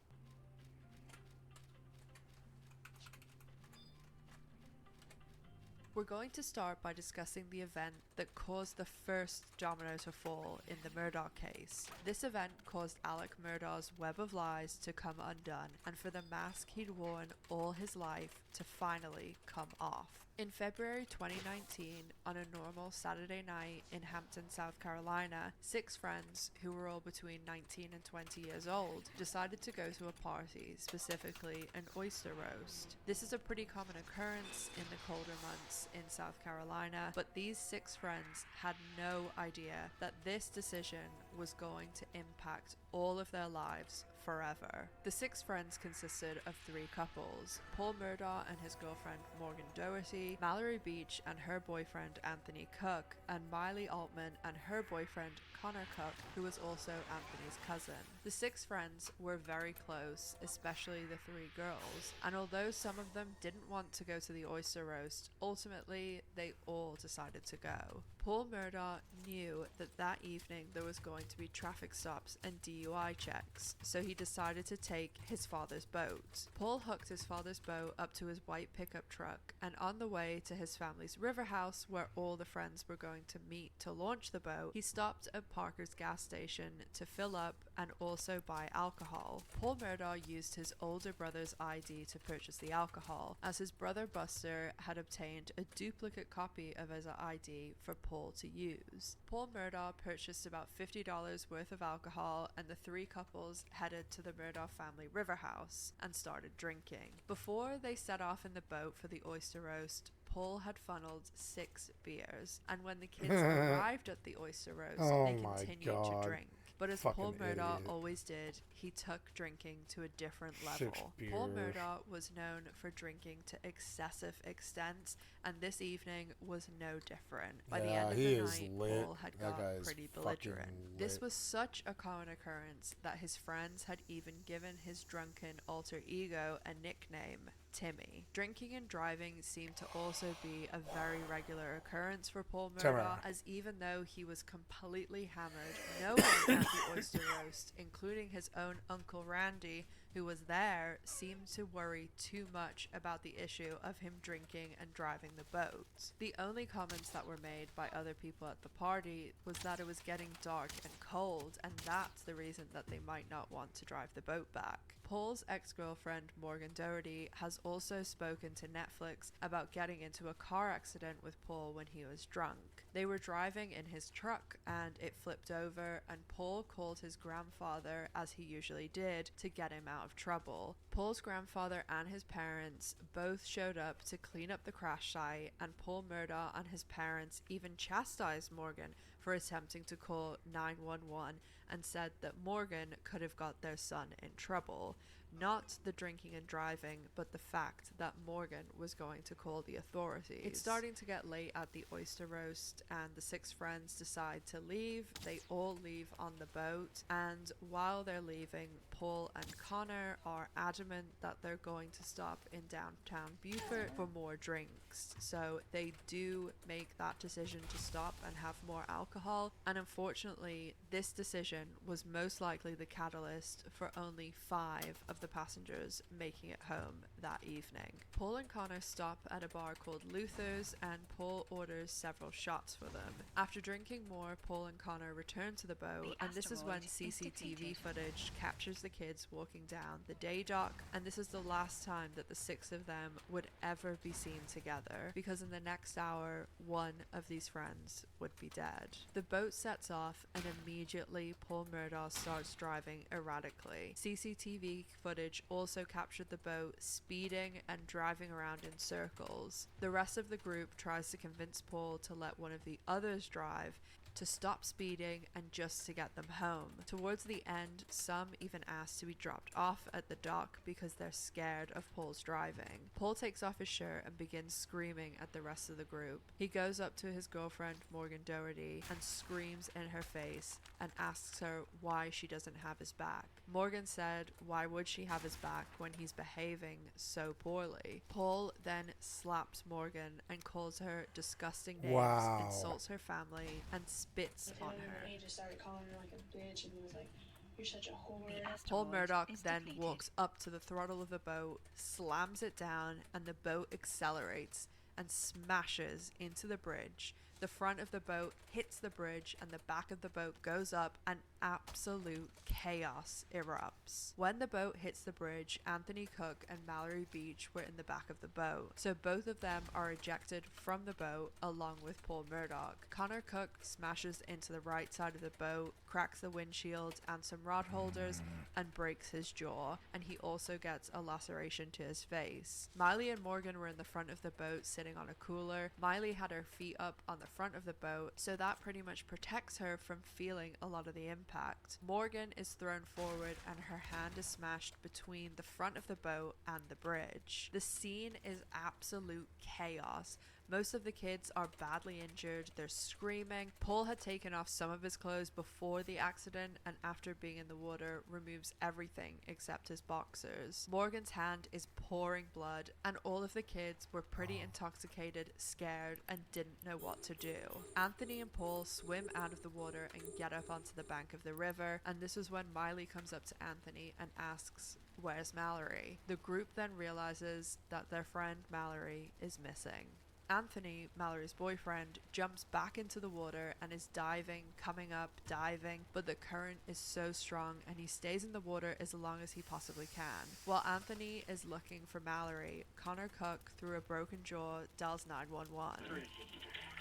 We're going to start by discussing the event that caused the first domino to fall in the Murdaugh case. This event caused Alec Murdaugh's web of lies to come undone, and for the mask he'd worn all his life to finally come off. In February 2019, on a normal Saturday night in Hampton, South Carolina, 6 friends, who were all between 19 and 20 years old, decided to go to a party, specifically an oyster roast. This is a pretty common occurrence in the colder months in South Carolina, but these 6 friends had no idea that this decision was going to impact all of their lives forever. The 6 friends consisted of 3 couples: Paul Murdaugh and his girlfriend Morgan Doherty, Mallory Beach and her boyfriend Anthony Cook, and Miley Altman and her boyfriend Connor Cook, who was also Anthony's cousin. The 6 friends were very close, especially the 3 girls, and although some of them didn't want to go to the oyster roast, ultimately they all decided to go. Paul Murdaugh knew that that evening there was going to be traffic stops and DUI checks, so he decided to take his father's boat. Paul hooked his father's boat up to his white pickup truck, and on the way to his family's river house, where all the friends were going to meet to launch the boat, he stopped at Parker's gas station to fill up and also buy alcohol. Paul Murdaugh used his older brother's ID to purchase the alcohol, as his brother Buster had obtained a duplicate copy of his ID for Paul to use. Paul Murdaugh purchased about $50 worth of alcohol, and the 3 couples headed to the Murdaugh family river house and started drinking. Before they set off in the boat for the oyster roast, Paul had funneled 6 beers, and when the kids arrived at the oyster roast, they continued to drink. But as Paul Murdaugh always did, he took drinking to a different level. Paul Murdaugh was known for drinking to excessive extents, and this evening was no different. By the end of the night, Paul had got pretty belligerent. This was such a common occurrence that his friends had even given his drunken alter ego a nickname: Timmy. Drinking and driving seemed to also be a very regular occurrence for Paul Murdaugh, as even though he was completely hammered, no one at the oyster roast, including his own Uncle Randy, who was there, seemed to worry too much about the issue of him drinking and driving the boat. The only comments that were made by other people at the party was that it was getting dark and cold, and that's the reason that they might not want to drive the boat back. Paul's ex-girlfriend Morgan Doherty has also spoken to Netflix about getting into a car accident with Paul when he was drunk. They were driving in his truck and it flipped over, and Paul called his grandfather, as he usually did, to get him out of trouble. Paul's grandfather and his parents both showed up to clean up the crash site, and Paul Murdaugh and his parents even chastised Morgan for attempting to call 911 and said that Morgan could have got their son in trouble. Not the drinking and driving, but the fact that Morgan was going to call the authorities. It's starting to get late at the oyster roast, and the 6 friends decide to leave. They all leave on the boat, and while they're leaving, Paul and Connor are adamant that they're going to stop in downtown Beaufort for more drinks. So they do make that decision to stop and have more alcohol, and unfortunately, this decision was most likely the catalyst for only 5 of the passengers making it home that evening. Paul and Connor stop at a bar called Luther's, and Paul orders several shots for them. After drinking more, Paul and Connor return to the boat, and this is when CCTV footage captures the kids walking down the day dock, and this is the last time that the 6 of them would ever be seen together, because in the next hour, one of these friends would be dead. The boat sets off, and immediately Paul Murdaugh starts driving erratically. CCTV footage also captured the boat speeding and driving around in circles. The rest of the group tries to convince Paul to let one of the others drive, to stop speeding, and just to get them home. Towards the end, some even ask to be dropped off at the dock because they're scared of Paul's driving. Paul takes off his shirt and begins screaming at the rest of the group. He goes up to his girlfriend Morgan Doherty and screams in her face and asks her why she doesn't have his back. Morgan said, why would she have his back when he's behaving so poorly? Paul then slaps Morgan and calls her disgusting names, insults her family, and spits on her. He just started calling her like a bitch, and he was like, "You're such a whore." Paul Murdaugh then walks up to the throttle of the boat, slams it down, and the boat accelerates and smashes into the bridge, The front of the boat hits the bridge and the back of the boat goes up and absolute chaos erupts. When the boat hits the bridge, Anthony Cook and Mallory Beach were in the back of the boat, so both of them are ejected from the boat along with Paul Murdoch. Connor Cook smashes into the right side of the boat, cracks the windshield and some rod holders, and breaks his jaw, and he also gets a laceration to his face. Miley and Morgan were in the front of the boat sitting on a cooler. Miley had her feet up on the front of the boat, so that pretty much protects her from feeling a lot of the impact. Morgan is thrown forward and her hand is smashed between the front of the boat and the bridge. The scene is absolute chaos. Most of the kids are badly injured, they're screaming. Paul had taken off some of his clothes before the accident and after being in the water removes everything except his boxers. Morgan's hand is pouring blood and all of the kids were pretty intoxicated, scared and didn't know what to do. Anthony and Paul swim out of the water and get up onto the bank of the river, and this is when Miley comes up to Anthony and asks, "Where's Mallory?" The group then realizes that their friend Mallory is missing. Anthony, Mallory's boyfriend, jumps back into the water and is diving, coming up, diving, but the current is so strong and he stays in the water as long as he possibly can. While Anthony is looking for Mallory, Connor Cook, through a broken jaw, dials 911.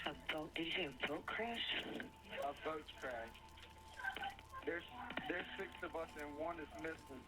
A boat? Did you say a boat crash? A boat's crashed. There's 6 of us and 1 is missing.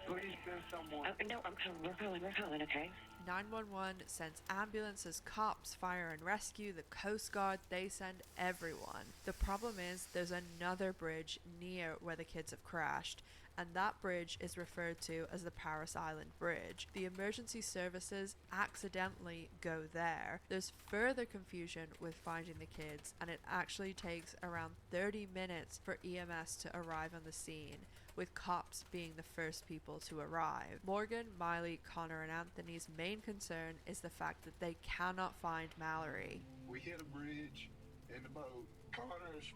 Please send someone. No, I'm coming. We're calling, okay? 911 sends ambulances, cops, fire and rescue, the Coast Guard, they send everyone. The problem is there's another bridge near where the kids have crashed, and that bridge is referred to as the Paris Island Bridge. The emergency services accidentally go there. There's further confusion with finding the kids, and it actually takes around 30 minutes for EMS to arrive on the scene, with cops being the first people to arrive. Morgan, Miley, Connor and Anthony's main concern is the fact that they cannot find Mallory. We hit a bridge in the boat. Connor's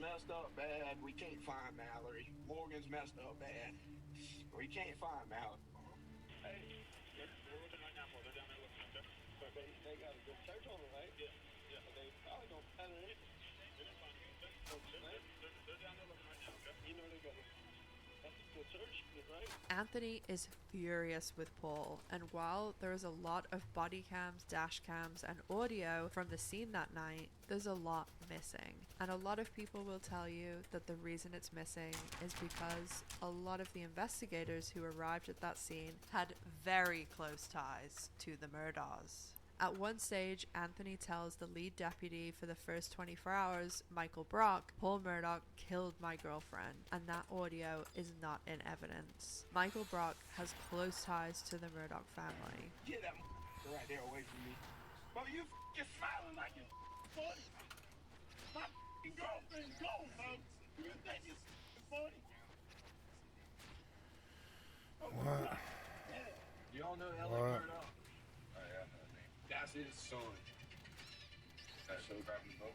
messed up bad. We can't find Mallory. Morgan's messed up bad. We can't find Mallory. Hey, they're looking right now, Paul. They're down there looking, okay? But they got a good search on them, right? Yeah. They probably don't plan anything. They didn't find anything. They're down there looking right now, okay? You know they got it. That's a good search, right? Anthony is furious with Paul, and while there is a lot of body cams, dash cams, and audio from the scene that night, there's a lot missing. And a lot of people will tell you that the reason it's missing is because a lot of the investigators who arrived at that scene had very close ties to the Murdaghs. At one stage, Anthony tells the lead deputy for the first 24 hours, Michael Brock, "Paul Murdoch killed my girlfriend," and that audio is not in evidence. Michael Brock has close ties to the Murdoch family. Get that right there away from me. Bro, you smiling like you're 40. My girlfriend's gone, bro. You think you're 40? What? You all know L.A. What? Murdoch? Oh, yeah. That's his son. That's so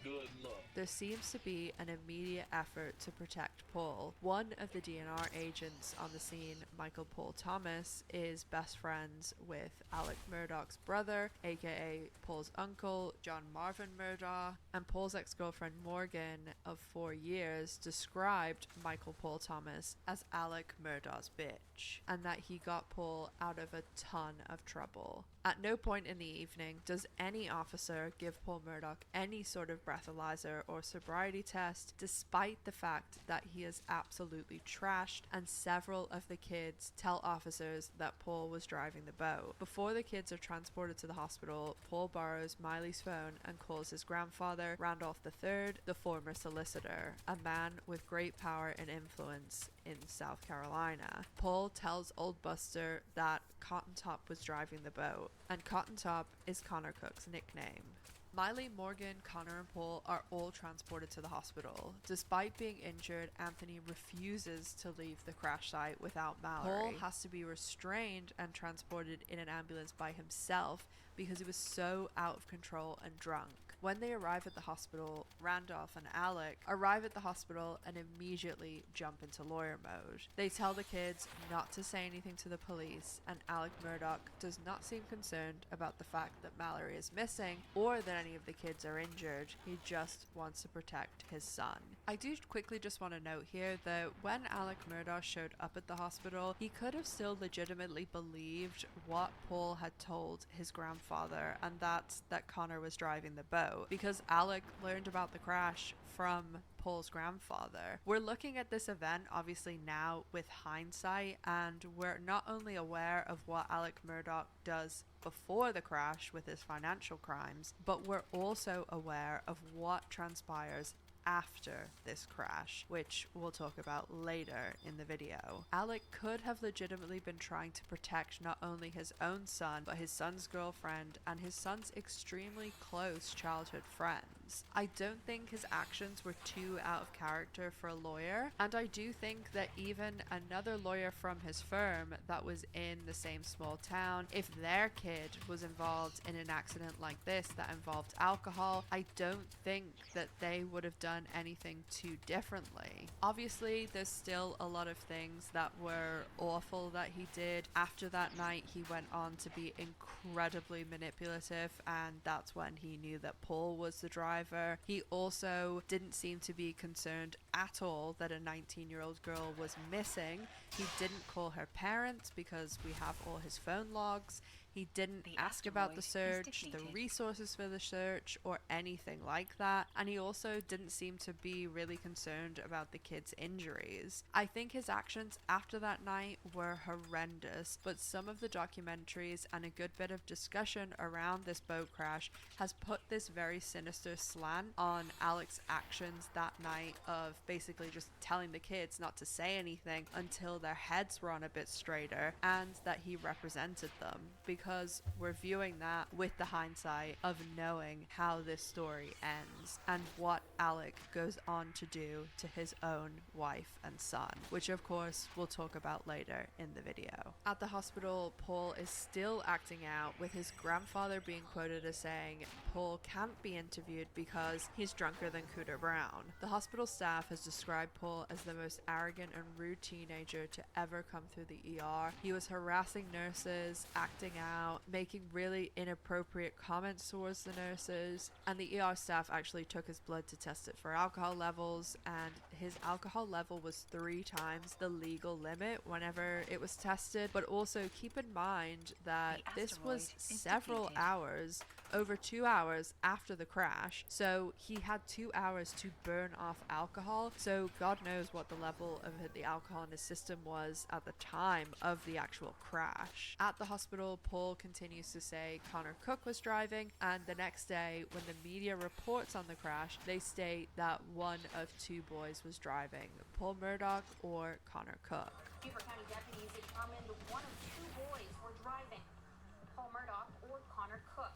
good luck. There seems to be an immediate effort to protect Paul. One of the DNR agents on the scene, Michael Paul Thomas, is best friends with Alec Murdoch's brother, aka Paul's uncle, John Marvin Murdoch, and Paul's ex-girlfriend Morgan of 4 years described Michael Paul Thomas as Alec Murdoch's bitch, and that he got Paul out of a ton of trouble. At no point in the evening does any officer give Paul Murdoch any sort of breathalyzer or sobriety test, despite the fact that he is absolutely trashed, and several of the kids tell officers that Paul was driving the boat. Before the kids are transported to the hospital, Paul borrows Miley's phone and calls his grandfather, Randolph III, the former solicitor, a man with great power and influence in South Carolina. Paul tells Old Buster that Cotton Top was driving the boat, and Cotton Top is Connor Cook's nickname. Miley, Morgan, Connor, and Paul are all transported to the hospital. Despite being injured, Anthony refuses to leave the crash site without Mallory. Paul has to be restrained and transported in an ambulance by himself because he was so out of control and drunk. When they arrive at the hospital, Randolph and Alec arrive at the hospital and immediately jump into lawyer mode. They tell the kids not to say anything to the police, and Alec Murdoch does not seem concerned about the fact that Mallory is missing or that any of the kids are injured. He just wants to protect his son. I do quickly just want to note here that when Alec Murdoch showed up at the hospital, he could have still legitimately believed what Paul had told his grandfather, and that's that Connor was driving the boat, because Alec learned about the crash from Paul's grandfather. We're looking at this event obviously now with hindsight, and we're not only aware of what Alec Murdoch does before the crash with his financial crimes, but we're also aware of what transpires after this crash, which we'll talk about later in the video. Alec could have legitimately been trying to protect not only his own son, but his son's girlfriend and his son's extremely close childhood friends. I don't think his actions were too out of character for a lawyer, and I do think that even another lawyer from his firm that was in the same small town, if their kid was involved in an accident like this that involved alcohol, I don't think that they would have done anything too differently. Obviously, there's still a lot of things that were awful that he did. After that night, he went on to be incredibly manipulative, and that's when he knew that Paul was the driver. He also didn't seem to be concerned at all that a 19-year-old girl was missing. He didn't call her parents because we have all his phone logs. He didn't ask about the search, the resources for the search, or anything like that. And he also didn't seem to be really concerned about the kids' injuries. I think his actions after that night were horrendous, but some of the documentaries and a good bit of discussion around this boat crash has put this very sinister slant on Alec's actions that night of basically just telling the kids not to say anything until their heads were on a bit straighter, and that he represented them, because we're viewing that with the hindsight of knowing how this story ends and what Alec goes on to do to his own wife and son, which of course we'll talk about later in the video. At the hospital, Paul is still acting out, with his grandfather being quoted as saying Paul can't be interviewed because he's drunker than Cooter Brown. The hospital staff has described Paul as the most arrogant and rude teenager to ever come through the ER. He was harassing nurses, acting out, making really inappropriate comments towards the nurses, and the ER staff actually took his blood to test it for alcohol levels, and his alcohol level was 3 times the legal limit whenever it was tested. But also keep in mind that this was several hours, over 2 hours after the crash, so he had 2 hours to burn off alcohol, so God knows what the level of the alcohol in his system was at the time of the actual crash. At the hospital, Paul continues to say Connor Cook was driving, and the next day when the media reports on the crash, they state that one of 2 boys was driving, Paul Murdoch or Connor Cook. Beaver County deputies determined one of 2 boys were driving, Paul Murdoch or Connor Cook.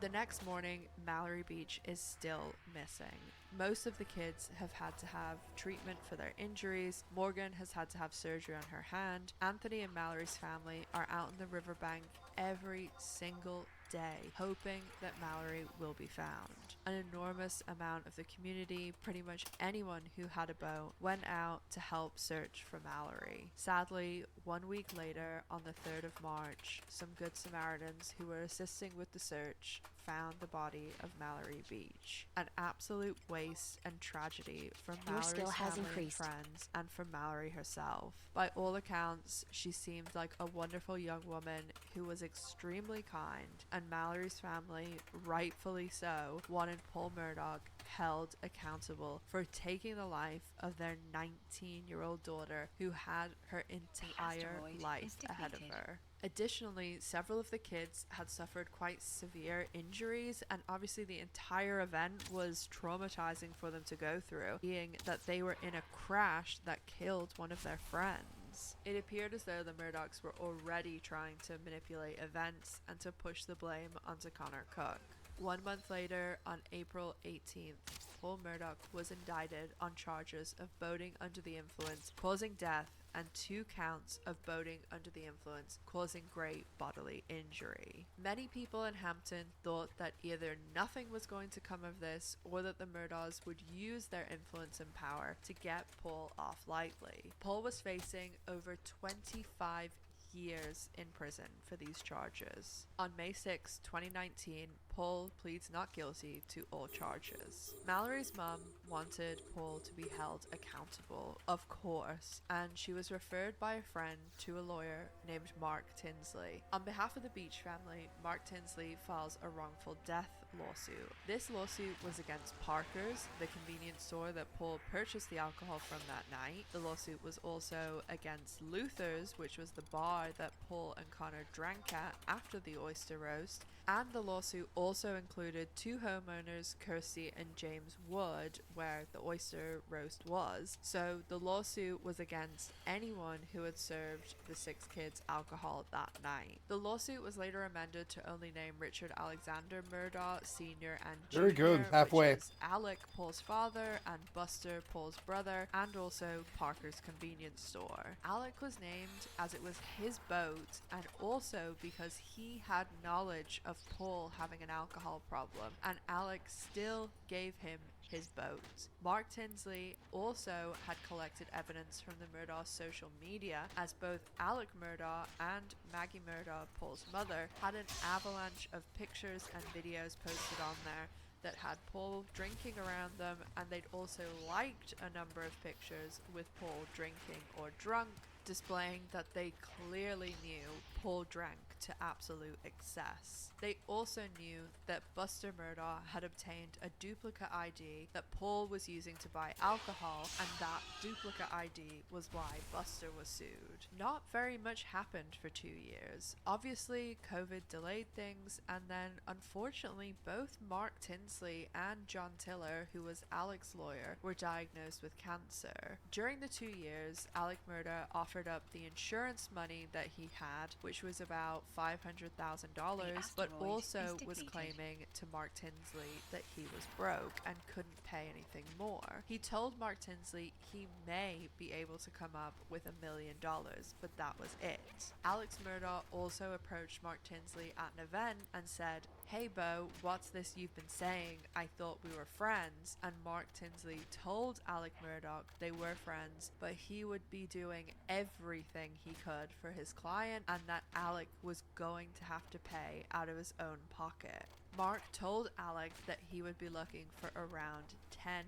The next morning, Mallory Beach is still missing. Most of the kids have had to have treatment for their injuries. Morgan has had to have surgery on her hand. Anthony and Mallory's family are out in the riverbank every single day, hoping that Mallory will be found. An enormous amount of the community, pretty much anyone who had a boat, went out to help search for Mallory. Sadly, 1 week later, on the 3rd of March, some Good Samaritans who were assisting with the search found the body of Mallory Beach. An absolute waste and tragedy for Mallory's family and friends, and for Mallory herself. By all accounts, she seemed like a wonderful young woman who was extremely kind, and Mallory's family, rightfully so, wanted Paul Murdoch held accountable for taking the life of their 19-year-old daughter who had her entire life ahead of her. Additionally, several of the kids had suffered quite severe injuries, and obviously the entire event was traumatizing for them to go through, being that they were in a crash that killed one of their friends. It appeared as though the Murdochs were already trying to manipulate events and to push the blame onto Connor Cook. 1 month later, on April 18th, Paul Murdoch was indicted on charges of boating under the influence, causing death, and 2 counts of boating under the influence, causing great bodily injury. Many people in Hampton thought that either nothing was going to come of this, or that the Murdaugh would use their influence and power to get Paul off lightly. Paul was facing over 25 years in prison for these charges. On May 6, 2019, Paul pleads not guilty to all charges. Mallory's mum wanted Paul to be held accountable, of course, and she was referred by a friend to a lawyer named Mark Tinsley. On behalf of the Beach family, Mark Tinsley files a wrongful death lawsuit. This lawsuit was against Parker's, the convenience store that Paul purchased the alcohol from that night. The lawsuit was also against Luther's, which was the bar that Paul and Connor drank at after the oyster roast. And the lawsuit also included 2 homeowners, Kirsty and James Wood, where the oyster roast was. So the lawsuit was against anyone who had served the 6 kids alcohol that night. The lawsuit was later amended to only name Richard Alexander Murdaugh Sr. and Jr., Very good, halfway. which is Alec, Paul's father, and Buster, Paul's brother, and also Parker's convenience store. Alec was named as it was his boat, and also because he had knowledge of Paul having an alcohol problem, and Alec still gave him his boat. Mark Tinsley also had collected evidence from the Murdaugh social media, as both Alec Murdaugh and Maggie Murdaugh, Paul's mother, had an avalanche of pictures and videos posted on there that had Paul drinking around them, and they'd also liked a number of pictures with Paul drinking or drunk, displaying that they clearly knew Paul drank to absolute excess. They also knew that Buster Murdaugh had obtained a duplicate ID that Paul was using to buy alcohol, and that duplicate ID was why Buster was sued. Not very much happened for 2 years. Obviously, COVID delayed things, and then unfortunately both Mark Tinsley and John Tiller, who was Alec's lawyer, were diagnosed with cancer. During the 2 years, Alec Murdaugh offered up the insurance money that he had, which was about $500,000, but also was claiming to Mark Tinsley that he was broke and couldn't pay anything more. He told Mark Tinsley he may be able to come up with $1 million, but that was it. Alex Murdaugh also approached Mark Tinsley at an event and said, "Hey Bo, what's this you've been saying? I thought we were friends." And Mark Tinsley told Alec Murdaugh they were friends, but he would be doing everything he could for his client, and that Alec was going to have to pay out of his own pocket. Mark told Alec that he would be looking for around $10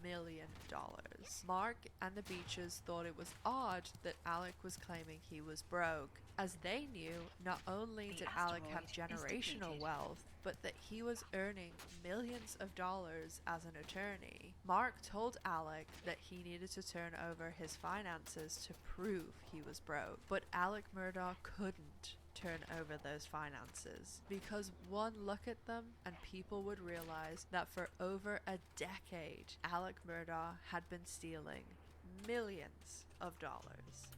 million. Mark and the Beaches thought it was odd that Alec was claiming he was broke, as they knew not only did Alec have generational wealth, but that he was earning millions of dollars as an attorney. Mark told Alec that he needed to turn over his finances to prove he was broke, but Alec Murdaugh couldn't turn over those finances, because one look at them and people would realize that for over a decade, Alec Murdaugh had been stealing millions of dollars.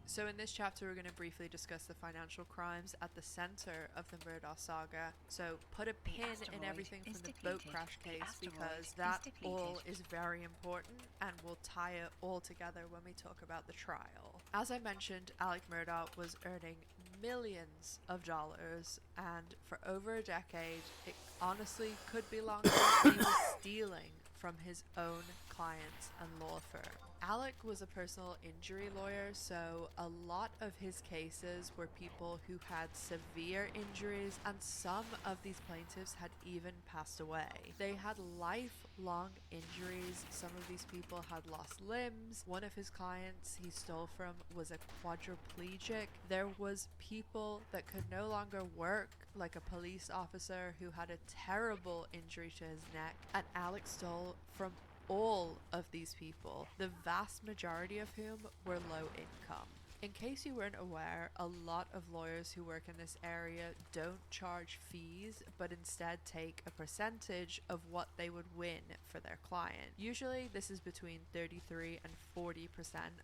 So in this chapter, we're going to briefly discuss the financial crimes at the center of the Murdaugh saga. So put a pin in everything from the boat crash case, because that all is very important and we'll tie it all together when we talk about the trial. As I mentioned, Alec Murdaugh was earning millions of dollars, and for over a decade, it honestly could be longer, he was stealing from his own clients and law firm. Alec was a personal injury lawyer, so a lot of his cases were people who had severe injuries, and some of these plaintiffs had even passed away. They had lifelong injuries. Some of these people had lost limbs. One of his clients he stole from was a quadriplegic. There was people that could no longer work, like a police officer who had a terrible injury to his neck, and Alec stole from all of these people, the vast majority of whom were low income. In case you weren't aware, a lot of lawyers who work in this area don't charge fees, but instead take a percentage of what they would win for their client. Usually this is between 33 and 40%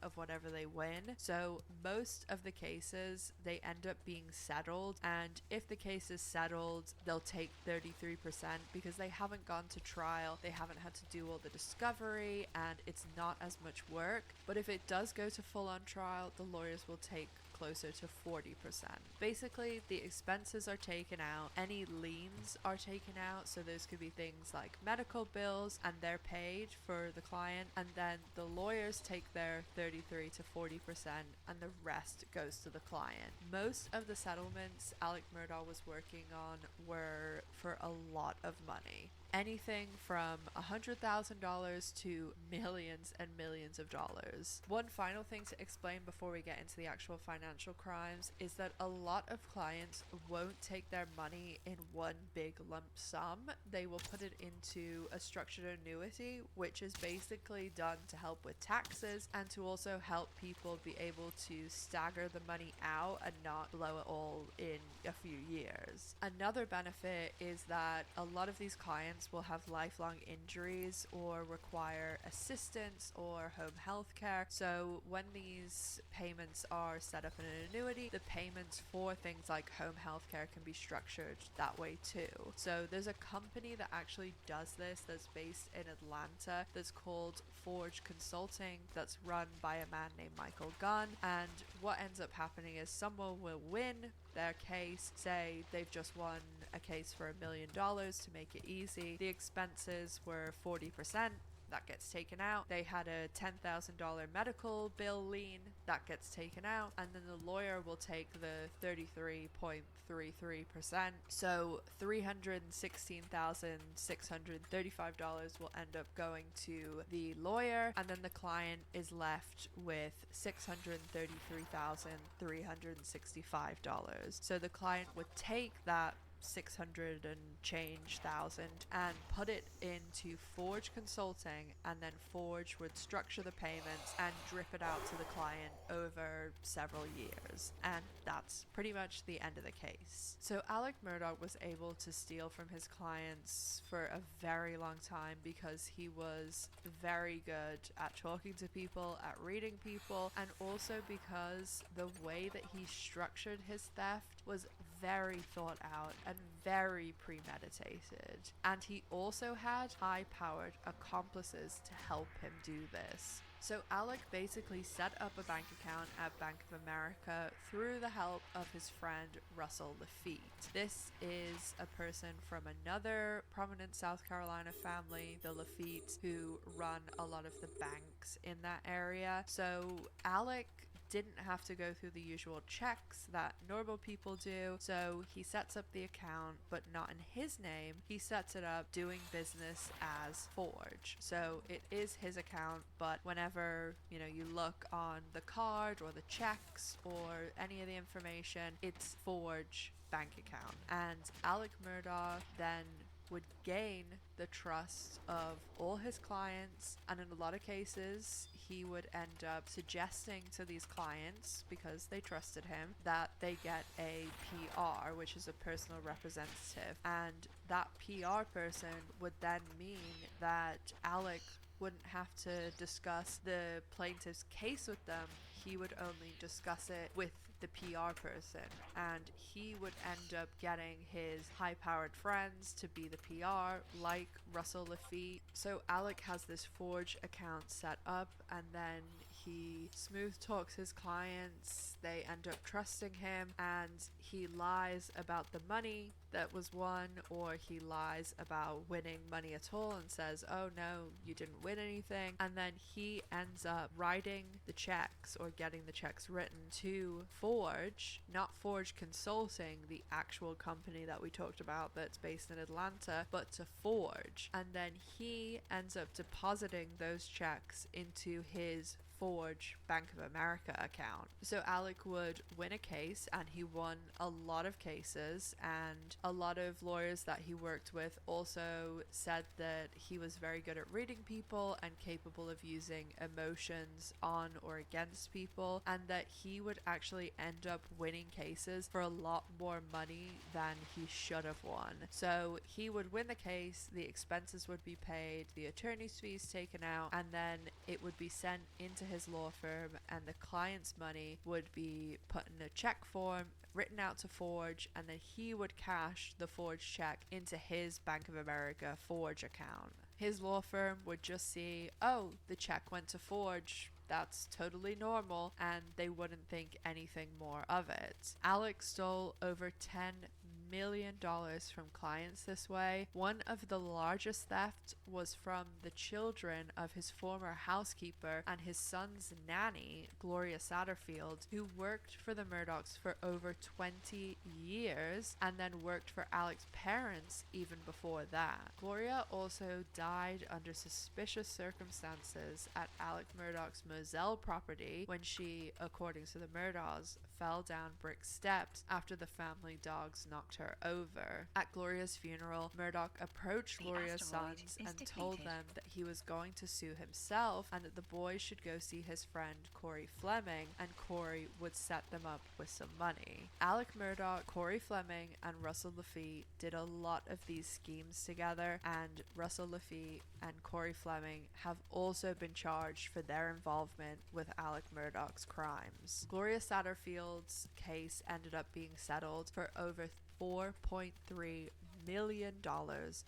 of whatever they win. So most of the cases, they end up being settled, and if the case is settled, they'll take 33% because they haven't gone to trial, they haven't had to do all the discovery, and it's not as much work. But if it does go to full-on trial, the lawyers will take closer to 40%. Basically, the expenses are taken out, any liens are taken out, so those could be things like medical bills, and they're paid for the client, and then the lawyers take their 33 to 40% and the rest goes to the client. Most of the settlements Alec Murdaugh was working on were for a lot of money. Anything from $100,000 to millions and millions of dollars. One final thing to explain before we get into the actual financial crimes is that a lot of clients won't take their money in one big lump sum. They will put it into a structured annuity, which is basically done to help with taxes and to also help people be able to stagger the money out and not blow it all in a few years. Another benefit is that a lot of these clients will have lifelong injuries or require assistance or home health care. So when these payments are set up in an annuity, the payments for things like home health care can be structured that way too. So there's a company that actually does this that's based in Atlanta that's called Forge Consulting, that's run by a man named Michael Gunn. And what ends up happening is someone will win their case, say they've just won a case for $1 million to make it easy. The expenses were 40%. That gets taken out. They had a $10,000 medical bill lien, that gets taken out, and then the lawyer will take the 33.33%. So $316,635 will end up going to the lawyer, and then the client is left with $633,365. So the client would take that 600 and change thousand and put it into Forge Consulting, and then Forge would structure the payments and drip it out to the client over several years, and that's pretty much the end of the case. So Alec Murdaugh was able to steal from his clients for a very long time because he was very good at talking to people, at reading people, and also because the way that he structured his theft was very thought out and very premeditated. And he also had high-powered accomplices to help him do this. So Alec basically set up a bank account at Bank of America through the help of his friend Russell Lafitte. This is a person from another prominent South Carolina family, the Lafitte's, who run a lot of the banks in that area. So Alec didn't have to go through the usual checks that normal people do. So he sets up the account, but not in his name. He sets it up doing business as Forge. So it is his account, but whenever, you look on the card or the checks or any of the information, it's Forge bank account. And Alec Murdaugh then would gain the trust of all his clients, and in a lot of cases he would end up suggesting to these clients, because they trusted him, that they get a PR, which is a personal representative, and that PR person would then mean that Alec wouldn't have to discuss the plaintiff's case with them. He would only discuss it with the PR person, and he would end up getting his high-powered friends to be the PR, like Russell Lafitte. So Alec has this Forge account set up, and then he smooth talks his clients, they end up trusting him, and he lies about the money that was won, or he lies about winning money at all and says, oh no, you didn't win anything, and then he ends up writing the checks or getting the checks written to Forge, not Forge Consulting, the actual company that we talked about that's based in Atlanta, but to Forge, and then he ends up depositing those checks into his forge Bank of America account. So Alec would win a case, and he won a lot of cases, and a lot of lawyers that he worked with also said that he was very good at reading people and capable of using emotions on or against people, and that he would actually end up winning cases for a lot more money than he should have won. So he would win the case, the expenses would be paid, the attorney's fees taken out, and then it would be sent into his law firm, and the client's money would be put in a check form, written out to Forge, and then he would cash the Forge check into his Bank of America Forge account. His law firm would just see, oh, the check went to Forge, that's totally normal, and they wouldn't think anything more of it. Alec stole over $10 million from clients this way. One of the largest thefts was from the children of his former housekeeper and his son's nanny, Gloria Satterfield, who worked for the Murdochs for over 20 years and then worked for Alec's parents even before that. Gloria also died under suspicious circumstances at Alec Murdoch's Moselle property when she, according to the Murdochs, fell down brick steps after the family dogs knocked her over. At Gloria's funeral, Murdoch approached Gloria's sons and told them that he was going to sue himself and that the boys should go see his friend Corey Fleming, and Corey would set them up with some money. Alec Murdoch, Corey Fleming, and Russell Lafitte did a lot of these schemes together, and Russell Lafitte and Corey Fleming have also been charged for their involvement with Alec Murdoch's crimes. Gloria Satterfield's case ended up being settled for over $4.3 million,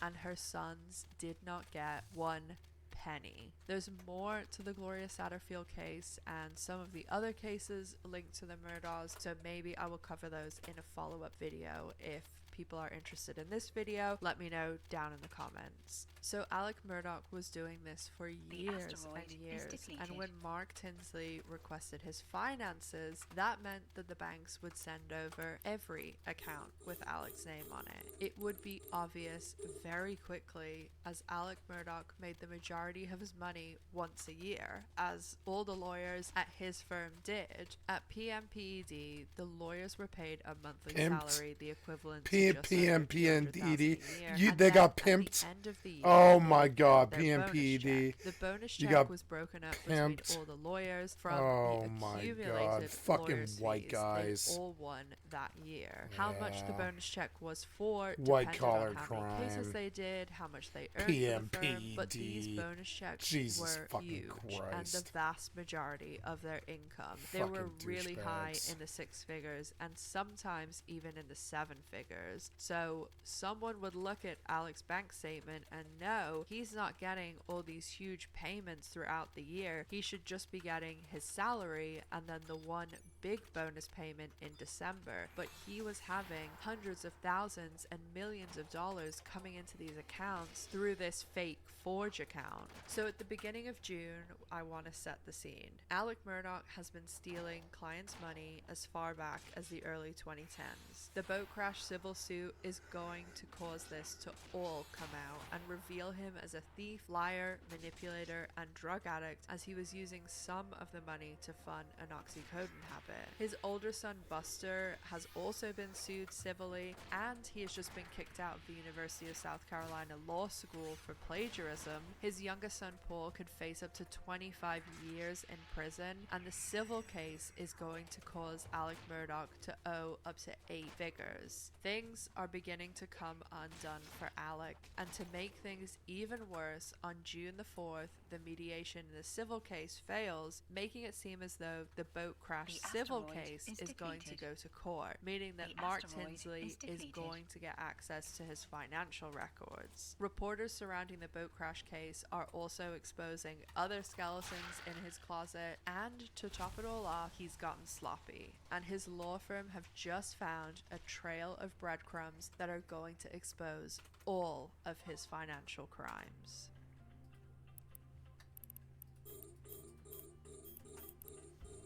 and her sons did not get one penny. There's more to the Gloria Satterfield case and some of the other cases linked to the Murdochs, so maybe I will cover those in a follow-up video. If people are interested in this video, let me know down in the comments. So Alec Murdoch was doing this for years and years, and when Mark Tinsley requested his finances, that meant that the banks would send over every account with Alec's name on it. It would be obvious very quickly, as Alec Murdoch made the majority of his money once a year, as all the lawyers at his firm did. At PMPED, the lawyers were paid a monthly salary, the equivalent to just under $200,000 a year. They got pimped. At the end of the year, Oh my they God, got their bonus PMPED. check. The bonus You check got was broken up pimped. between all the lawyers from Oh the my accumulated God, fucking lawyers' white fees guys. they all won that year. How much the Yeah. bonus check was for White depended collar on how many cases crime. they did, how much they earned for the firm, but these PMPED. bonus checks Jesus were fucking huge, and the Christ. vast majority of their income. They were Fucking really high douchebags. in the six figures and sometimes even in the seven figures. So someone would look at Alec's bank statement and know he's not getting all these huge payments throughout the year. He should just be getting his salary and then the one big bonus payment in December. But he was having hundreds of thousands and millions of dollars coming into these accounts through this fake Forge account. So at the beginning of June, I want to set the scene. Alec Murdoch has been stealing clients' money as far back as the early 2010s. The boat crash civil suit is going to cause this to all come out and reveal him as a thief, liar, manipulator, and drug addict, as he was using some of the money to fund an oxycodone habit. His older son Buster has also been sued civilly, and he has just been kicked out of the University of South Carolina Law School for plagiarism. His youngest son Paul could face up to 25 years in prison, and the civil case is going to cause Alec Murdoch to owe up to 8 figures. Things are beginning to come undone for Alec, and to make things even worse, on June the 4th, the mediation in the civil case fails, making it seem as though the boat crash civil case is going to go to court, meaning that Mark Tinsley is going to get access to his financial records. Reporters surrounding the boat crash case are also exposing other skeletons in his closet, and to top it all off, he's gotten sloppy, and his law firm have just found a trail of breadcrumbs that are going to expose all of his financial crimes.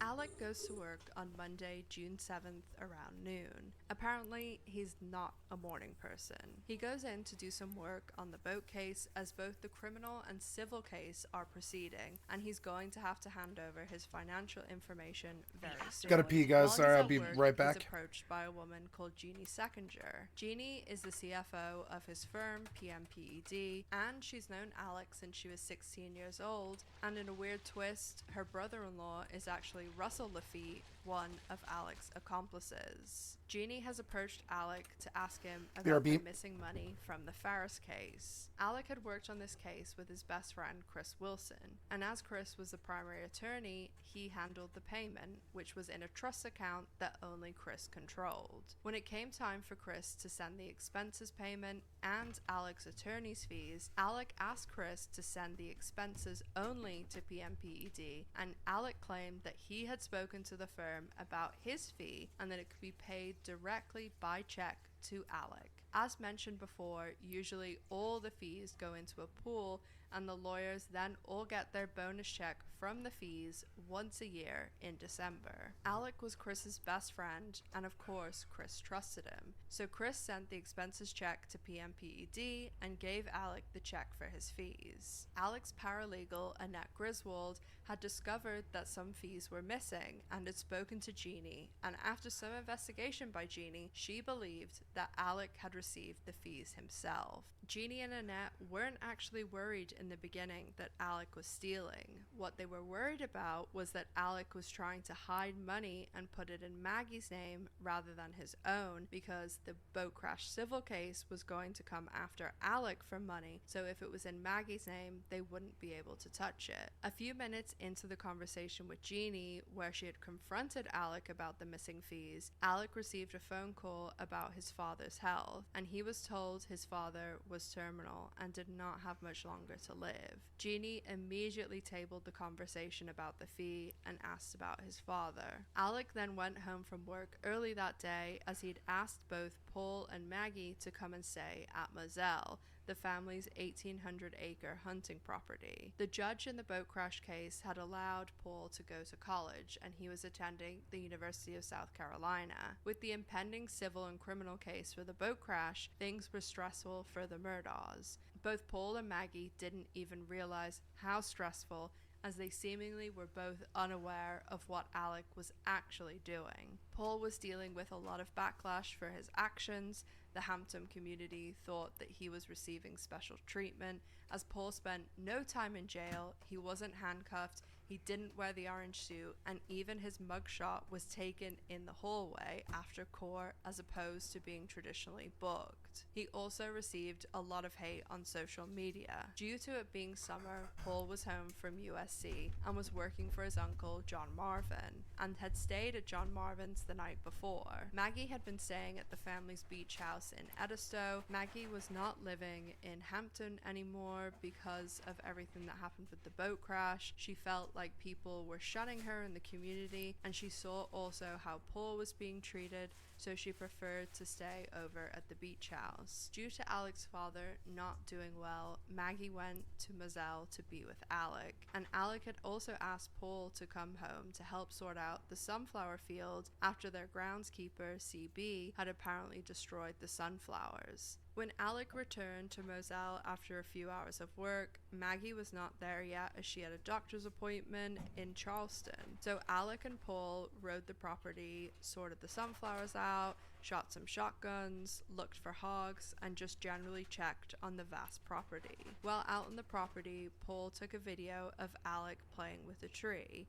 Alec Alec goes to work on Monday, June 7th around noon. Apparently, he's not a morning person. He goes in to do some work on the boat case as both the criminal and civil case are proceeding, and he's going to have to hand over his financial information very soon. Gotta pee, guys. While Sorry, he's I'll at be work, right back. He's approached by a woman called Jeannie Seconder. Jeannie is the CFO of his firm, PMPED, and she's known Alec since she was 16 years old, and in a weird twist, her brother-in-law is actually Russell Lafitte, one of Alec's accomplices. Jeannie has approached Alec to ask him about the missing money from the Ferris case. Alec had worked on this case with his best friend Chris Wilson, and as Chris was the primary attorney, he handled the payment, which was in a trust account that only Chris controlled. When it came time for Chris to send the expenses payment and Alec's attorney's fees, Alec asked Chris to send the expenses only to PMPED, and Alec claimed that he had spoken to the firm about his fee and that it could be paid directly by check to Alec. As mentioned before, usually all the fees go into a pool and the lawyers then all get their bonus check from the fees once a year in December. Alec was Chris's best friend, and of course Chris trusted him. So Chris sent the expenses check to PMPED and gave Alec the check for his fees. Alec's paralegal, Annette Griswold, had discovered that some fees were missing and had spoken to Jeannie, and after some investigation by Jeannie, she believed that Alec had received the fees himself. Jeannie and Annette weren't actually worried in the beginning that Alec was stealing. What they were worried about was that Alec was trying to hide money and put it in Maggie's name rather than his own, because the boat crash civil case was going to come after Alec for money, so if it was in Maggie's name, they wouldn't be able to touch it. A few minutes into the conversation with Jeannie, where she had confronted Alec about the missing fees, Alec received a phone call about his father's health, and he was told his father was terminal and did not have much longer to live. Jeannie immediately tabled the conversation about the fee and asked about his father. Alec then went home from work early that day, as he'd asked both Paul and Maggie to come and stay at Moselle, the family's 1,800-acre hunting property. The judge in the boat crash case had allowed Paul to go to college, and he was attending the University of South Carolina. With the impending civil and criminal case for the boat crash, things were stressful for the Murdaghs. Both Paul and Maggie didn't even realize how stressful, as they seemingly were both unaware of what Alec was actually doing. Paul was dealing with a lot of backlash for his actions. The Hampton community thought that he was receiving special treatment, as Paul spent no time in jail, he wasn't handcuffed, he didn't wear the orange suit, and even his mugshot was taken in the hallway after court as opposed to being traditionally booked. He also received a lot of hate on social media. Due to it being summer, Paul was home from USC and was working for his uncle John Marvin, and had stayed at John Marvin's the night before. Maggie had been staying at the family's beach house in Edisto. Maggie was not living in Hampton anymore because of everything that happened with the boat crash. She felt like people were shunning her in the community, and she saw also how Paul was being treated, so she preferred to stay over at the beach house. Due to Alec's father not doing well, Maggie went to Moselle to be with Alec, and Alec had also asked Paul to come home to help sort out the sunflower field after their groundskeeper, CB, had apparently destroyed the sunflowers. When Alec returned to Moselle after a few hours of work, Maggie was not there yet, as she had a doctor's appointment in Charleston. So Alec and Paul rode the property, sorted the sunflowers out, shot some shotguns, looked for hogs, and just generally checked on the vast property. While out on the property, Paul took a video of Alec playing with a tree.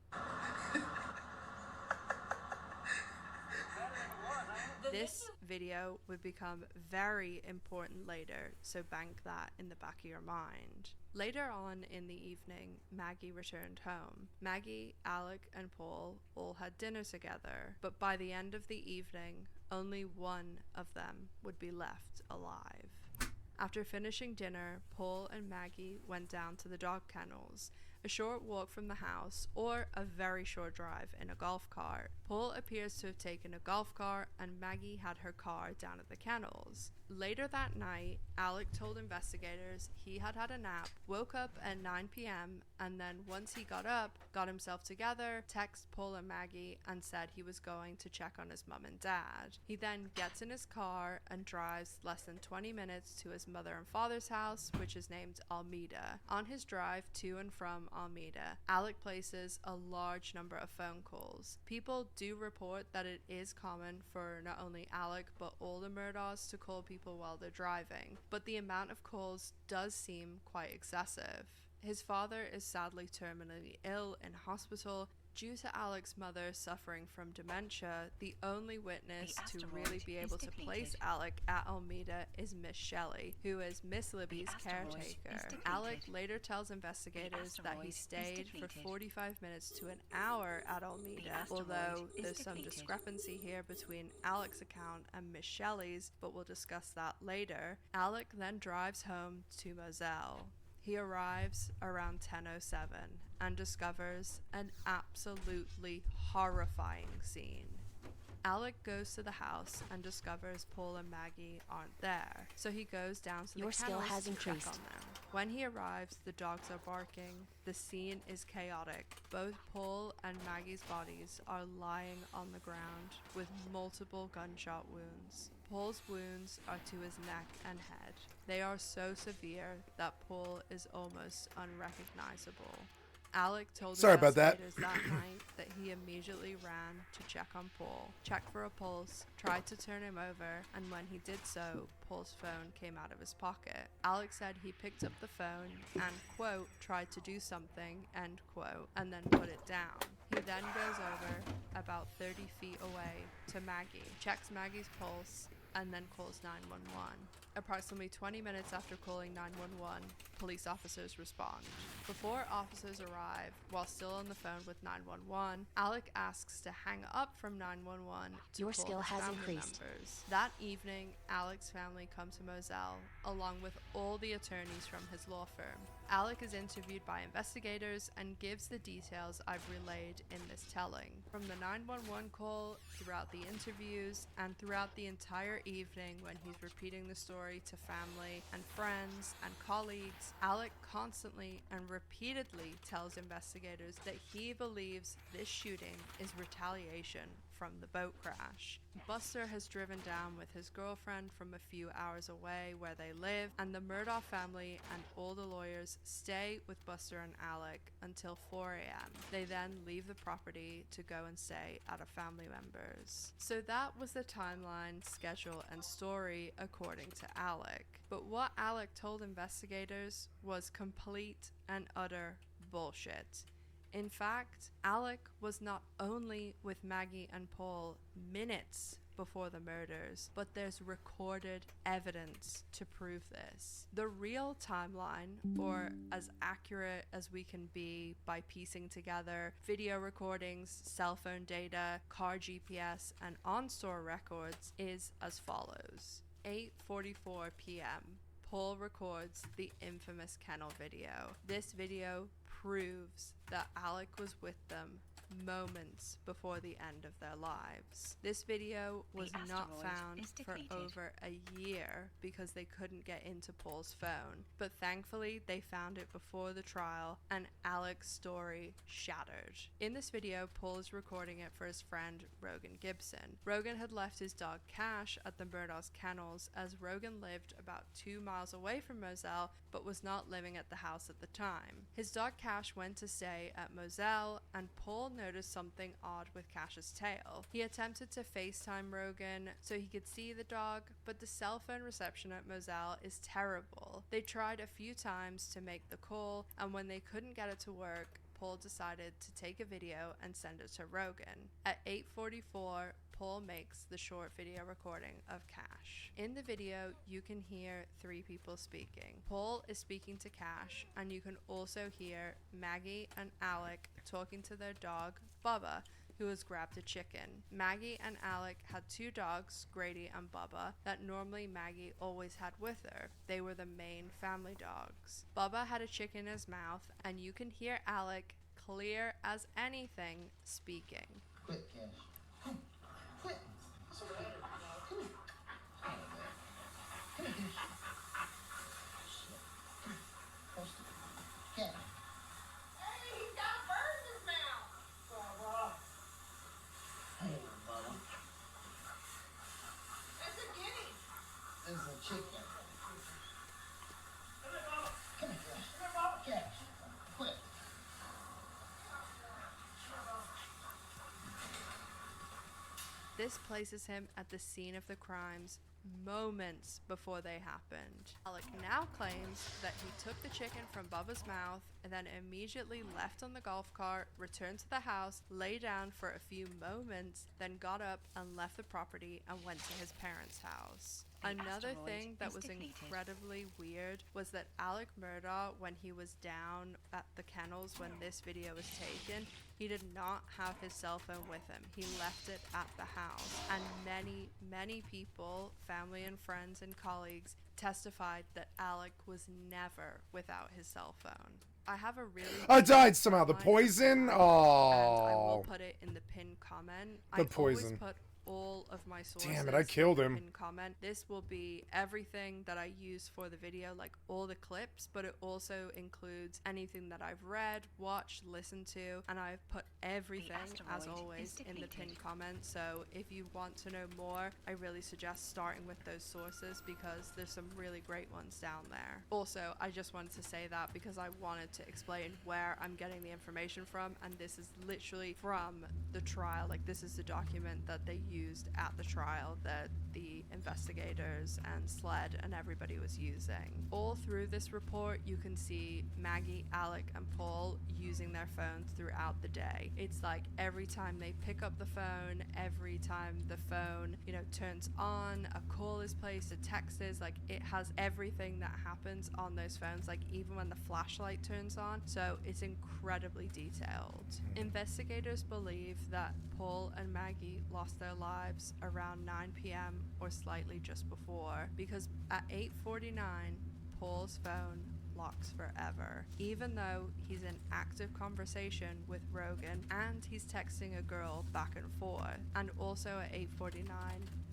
This video would become very important later, so bank that in the back of your mind. Later on in the evening, Maggie returned home. Maggie, Alec, and Paul all had dinner together, but by the end of the evening, only one of them would be left alive. After finishing dinner, Paul and Maggie went down to the dog kennels. a short walk from the house, or a very short drive in a golf cart. Paul appears to have taken a golf cart and Maggie had her car down at the kennels. Later that night, Alec told investigators he had had a nap, woke up at 9 p.m. and then once he got up, got himself together, texted Paul and Maggie and said he was going to check on his mum and dad. He then gets in his car and drives less than 20 minutes to his mother and father's house, which is named Almeda. On his drive to and from Almeda, Alec places a large number of phone calls. People do report that it is common for not only Alec but all the Murdaghs to call people while they're driving, but the amount of calls does seem quite excessive. His father is sadly terminally ill in hospital. Due to Alec's mother suffering from dementia, the only witness to really be able to place Alec at Almeda is Miss Shelley, who is Miss Libby's caretaker. Alec later tells investigators that he stayed for 45 minutes to an hour at Almeda, although there's some discrepancy here between Alec's account and Miss Shelley's, but we'll discuss that later. Alec then drives home to Moselle. He arrives around 10:07 and discovers an absolutely horrifying scene. Alec goes to the house and discovers Paul and Maggie aren't there, so he goes down to the kennels to check on them. When he arrives, the dogs are barking. The scene is chaotic. Both Paul and Maggie's bodies are lying on the ground with multiple gunshot wounds. Paul's wounds are to his neck and head. They are so severe that Paul is almost unrecognizable. Alec told investigators that night that he immediately ran to check on Paul, checked for a pulse, tried to turn him over, and when he did so, Paul's phone came out of his pocket. Alec said he picked up the phone and, quote, tried to do something, end quote, and then put it down. He then goes over about 30 feet away to Maggie, checks Maggie's pulse, and then calls 911. Approximately 20 minutes after calling 911, police officers respond. Before officers arrive, while still on the phone with 911, Alec asks to hang up from 911 to Your call skill his has family increased. members. That evening, Alec's family come to Moselle, along with all the attorneys from his law firm. Alec is interviewed by investigators and gives the details I've relayed in this telling. From the 911 call, throughout the interviews, and throughout the entire evening when he's repeating the story to family and friends and colleagues, Alec constantly and repeatedly tells investigators that he believes this shooting is retaliation from the boat crash. Buster has driven down with his girlfriend from a few hours away where they live, and the Murdaugh family and all the lawyers stay with Buster and Alec until 4 a.m. They then leave the property to go and stay at a family member's. So that was the timeline, schedule, and story according to Alec. But what Alec told investigators was complete and utter bullshit. In fact, Alec was not only with Maggie and Paul minutes before the murders, but there's recorded evidence to prove this. The real timeline, or as accurate as we can be by piecing together video recordings, cell phone data, car GPS, and on-store records, is as follows. 8:44 p.m. Paul records the infamous kennel video. This video proves that Alec was with them moments before the end of their lives. This video was not found for over a year because they couldn't get into Paul's phone, but thankfully they found it before the trial and Alec's story shattered. In this video, Paul is recording it for his friend Rogan Gibson. Rogan had left his dog Cash at the Murdaugh's kennels as Rogan lived about 2 miles away from Moselle but was not living at the house at the time. His dog Cash went to stay at Moselle and Paul noticed something odd with Cash's tail. He attempted to FaceTime Rogan so he could see the dog, but the cell phone reception at Moselle is terrible. They tried a few times to make the call, and when they couldn't get it to work, Paul decided to take a video and send it to Rogan. At 8:44, Paul makes the short video recording of Cash. In the video, you can hear 3 people speaking. Paul is speaking to Cash, and you can also hear Maggie and Alec talking to their dog, Bubba, who has grabbed a chicken. Maggie and Alec had 2 dogs, Grady and Bubba, that normally Maggie always had with her. They were the main family dogs. Bubba had a chicken in his mouth, and you can hear Alec, clear as anything, speaking. Quit, Cash. Come. Quit. What's the matter? Come here. Come on, man. Come here, Cash. Shit. Come here. Close to me. Cash. Hey, he's got a bird in his mouth. Hey, Bubba. That's a guinea. This is a chicken. Come here, Bubba. Come here, Cash. Come here, Bubba. Cash. Quit. This places him at the scene of the crimes moments before they happened. Alec now claims that he took the chicken from Bubba's mouth and then immediately left on the golf cart, returned to the house, lay down for a few moments, then got up and left the property and went to his parents' house. Another thing that was incredibly weird was that Alec Murdaugh, when he was down at the kennels when this video was taken, he did not have his cell phone with him. He left it at the house. And many people, family and friends and colleagues, testified that Alec was never without his cell phone. I have a really... I died somehow. The poison? And I Oh. will put it in the pinned comment. The I poison. always put all of my sources. Damn it, I killed him. In comment. This will be everything that I use for the video, like all the clips, but it also includes anything that I've read, watched, listened to, and I've put everything, as always, in the pinned comment. So if you want to know more, I really suggest starting with those sources because there's some really great ones down there. Also, I just wanted to say that because I wanted to explain where I'm getting the information from, and this is literally from the trial. Like, this is the document that they used at the trial that the investigators and SLED and everybody was using. All through this report, you can see Maggie, Alec, and Paul using their phones throughout the day. It's like every time they pick up the phone, every time the phone, turns on, a call is placed, a text is, like, it has everything that happens on those phones, like even when the flashlight turns on. So it's incredibly detailed. Investigators believe that Paul and Maggie lost their lives around 9 p.m. or slightly just before, because at 8:49, Paul's phone locks forever, even though he's in active conversation with Rogan and he's texting a girl back and forth. And also at 8:49,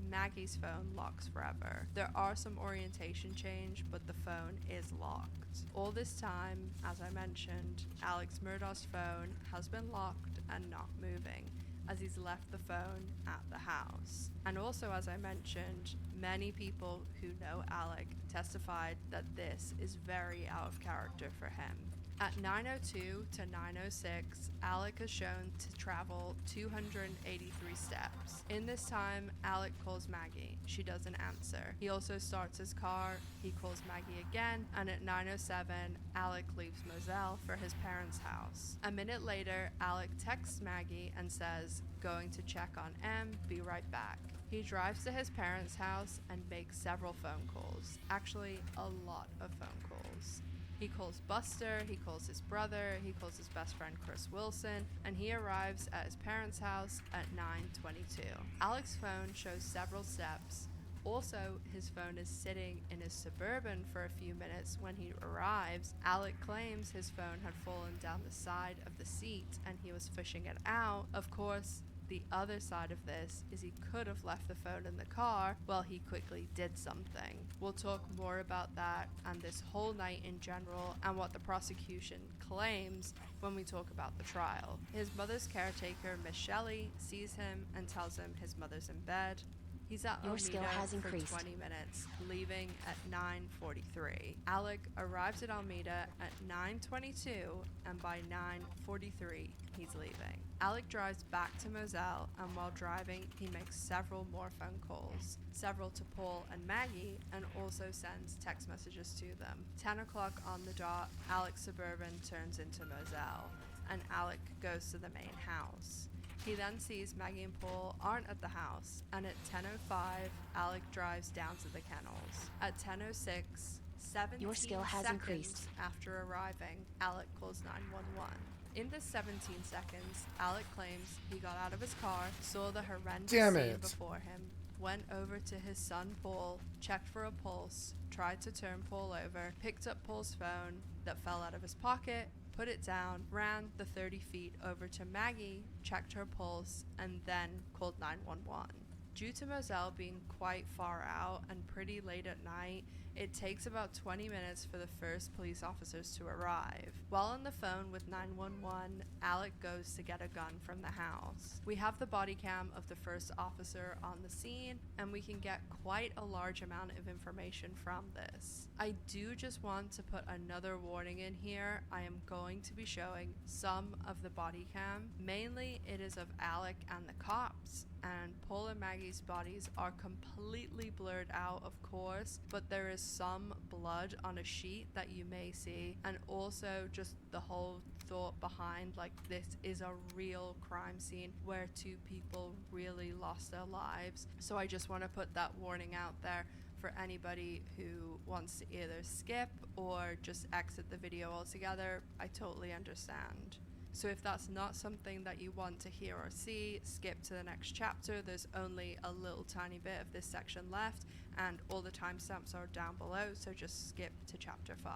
Maggie's phone locks forever. There are some orientation change, but the phone is locked. All this time, as I mentioned, Alex Murdaugh's phone has been locked and not moving, as he's left the phone at the house. And also, as I mentioned, many people who know Alec testified that this is very out of character for him. At 9:02 to 9:06, Alec is shown to travel 283 steps. In this time, Alec calls Maggie. She doesn't answer. He also starts his car. He calls Maggie again, and at 9:07, Alec leaves Moselle for his parents' house. A minute later, Alec texts Maggie and says, "Going to check on M, be right back." He drives to his parents' house and makes several phone calls. Actually, a lot of phone calls. He calls Buster, he calls his brother, he calls his best friend Chris Wilson, and he arrives at his parents' house at 9:22. Alec's phone shows several steps. Also, his phone is sitting in his Suburban for a few minutes when he arrives. Alec claims his phone had fallen down the side of the seat and he was fishing it out. Of course, the other side of this is he could have left the phone in the car while he quickly did something. We'll talk more about that and this whole night in general and what the prosecution claims when we talk about the trial. His mother's caretaker, Miss Shelley, sees him and tells him his mother's in bed. He's at Almeida for 20 minutes, leaving at 9:43. Alec arrives at Almeida at 9:22, and by 9:43, he's leaving. Alec drives back to Moselle, and while driving, he makes several more phone calls, several to Paul and Maggie, and also sends text messages to them. 10 o'clock on the dot, Alec's Suburban turns into Moselle, and Alec goes to the main house. He then sees Maggie and Paul aren't at the house, and at 10:05, Alec drives down to the kennels. At 10:06, 17 Your skill has seconds increased. after arriving, Alec calls 911. In the 17 seconds, Alec claims he got out of his car, saw the horrendous Damn scene it. before him, went over to his son Paul, checked for a pulse, tried to turn Paul over, picked up Paul's phone that fell out of his pocket, put it down, ran the 30 feet over to Maggie, checked her pulse, and then called 911. Due to Moselle being quite far out and pretty late at night, it takes about 20 minutes for the first police officers to arrive. While on the phone with 911, Alec goes to get a gun from the house. We have the body cam of the first officer on the scene, and we can get quite a large amount of information from this. I do just want to put another warning in here. I am going to be showing some of the body cam. Mainly it is of Alec and the cops, and Paul and Maggie's bodies are completely blurred out, of course, but there is some blood on a sheet that you may see, and also just the whole thought behind, like, this is a real crime scene where two people really lost their lives. So I just want to put that warning out there for anybody who wants to either skip or just exit the video altogether. I totally understand. So if that's not something that you want to hear or see, skip to the next chapter. There's only a little tiny bit of this section left, and all the timestamps are down below, so just skip to chapter 5.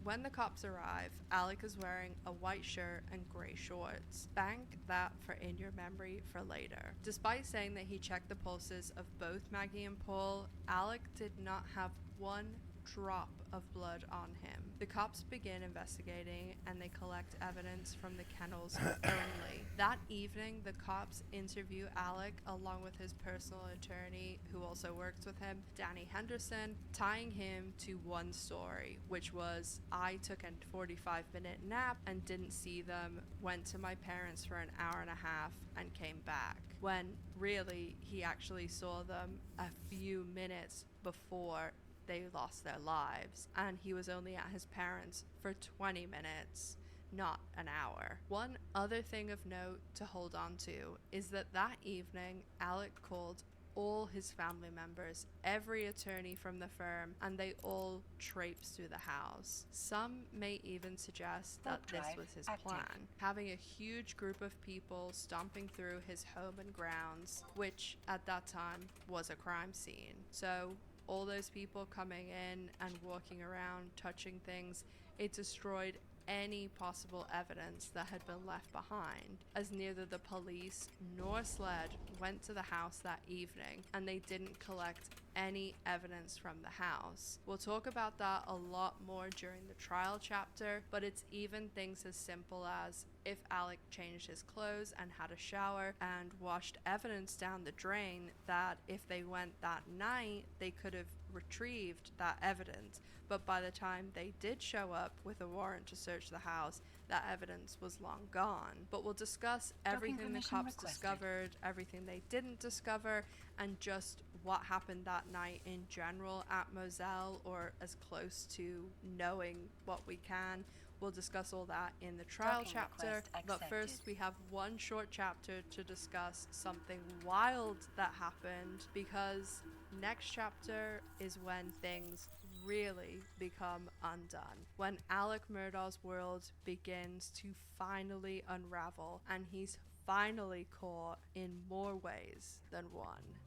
When the cops arrive, Alec is wearing a white shirt and grey shorts. Bank that for in your memory for later. Despite saying that he checked the pulses of both Maggie and Paul, Alec did not have one drop of blood on him. The cops begin investigating and they collect evidence from the kennels only. That evening, the cops interview Alec along with his personal attorney, who also works with him, Danny Henderson, tying him to one story, which was, I took a 45-minute nap and didn't see them, went to my parents for an hour and a half and came back. When really, he actually saw them a few minutes before they lost their lives, and he was only at his parents for 20 minutes, not an hour. One other thing of note to hold on to is that evening, Alec called all his family members, every attorney from the firm, and they all traipsed through the house. Some may even suggest that this was his plan, having a huge group of people stomping through his home and grounds, which at that time was a crime scene. So all those people coming in and walking around, touching things, it destroyed any possible evidence that had been left behind, as neither the police nor SLED went to the house that evening, and they didn't collect any evidence from the house. We'll talk about that a lot more during the trial chapter, but it's even things as simple as if Alec changed his clothes and had a shower and washed evidence down the drain, that if they went that night, they could have retrieved that evidence. But by the time they did show up with a warrant to search the house, that evidence was long gone. But we'll discuss everything the cops discovered, everything they didn't discover, and just what happened that night in general at Moselle, or as close to knowing what we can. We'll discuss all that in the trial chapter, but first we have one short chapter to discuss something wild that happened, because next chapter is when things really become undone. When Alec Murdaugh's world begins to finally unravel, and he's finally caught in more ways than one.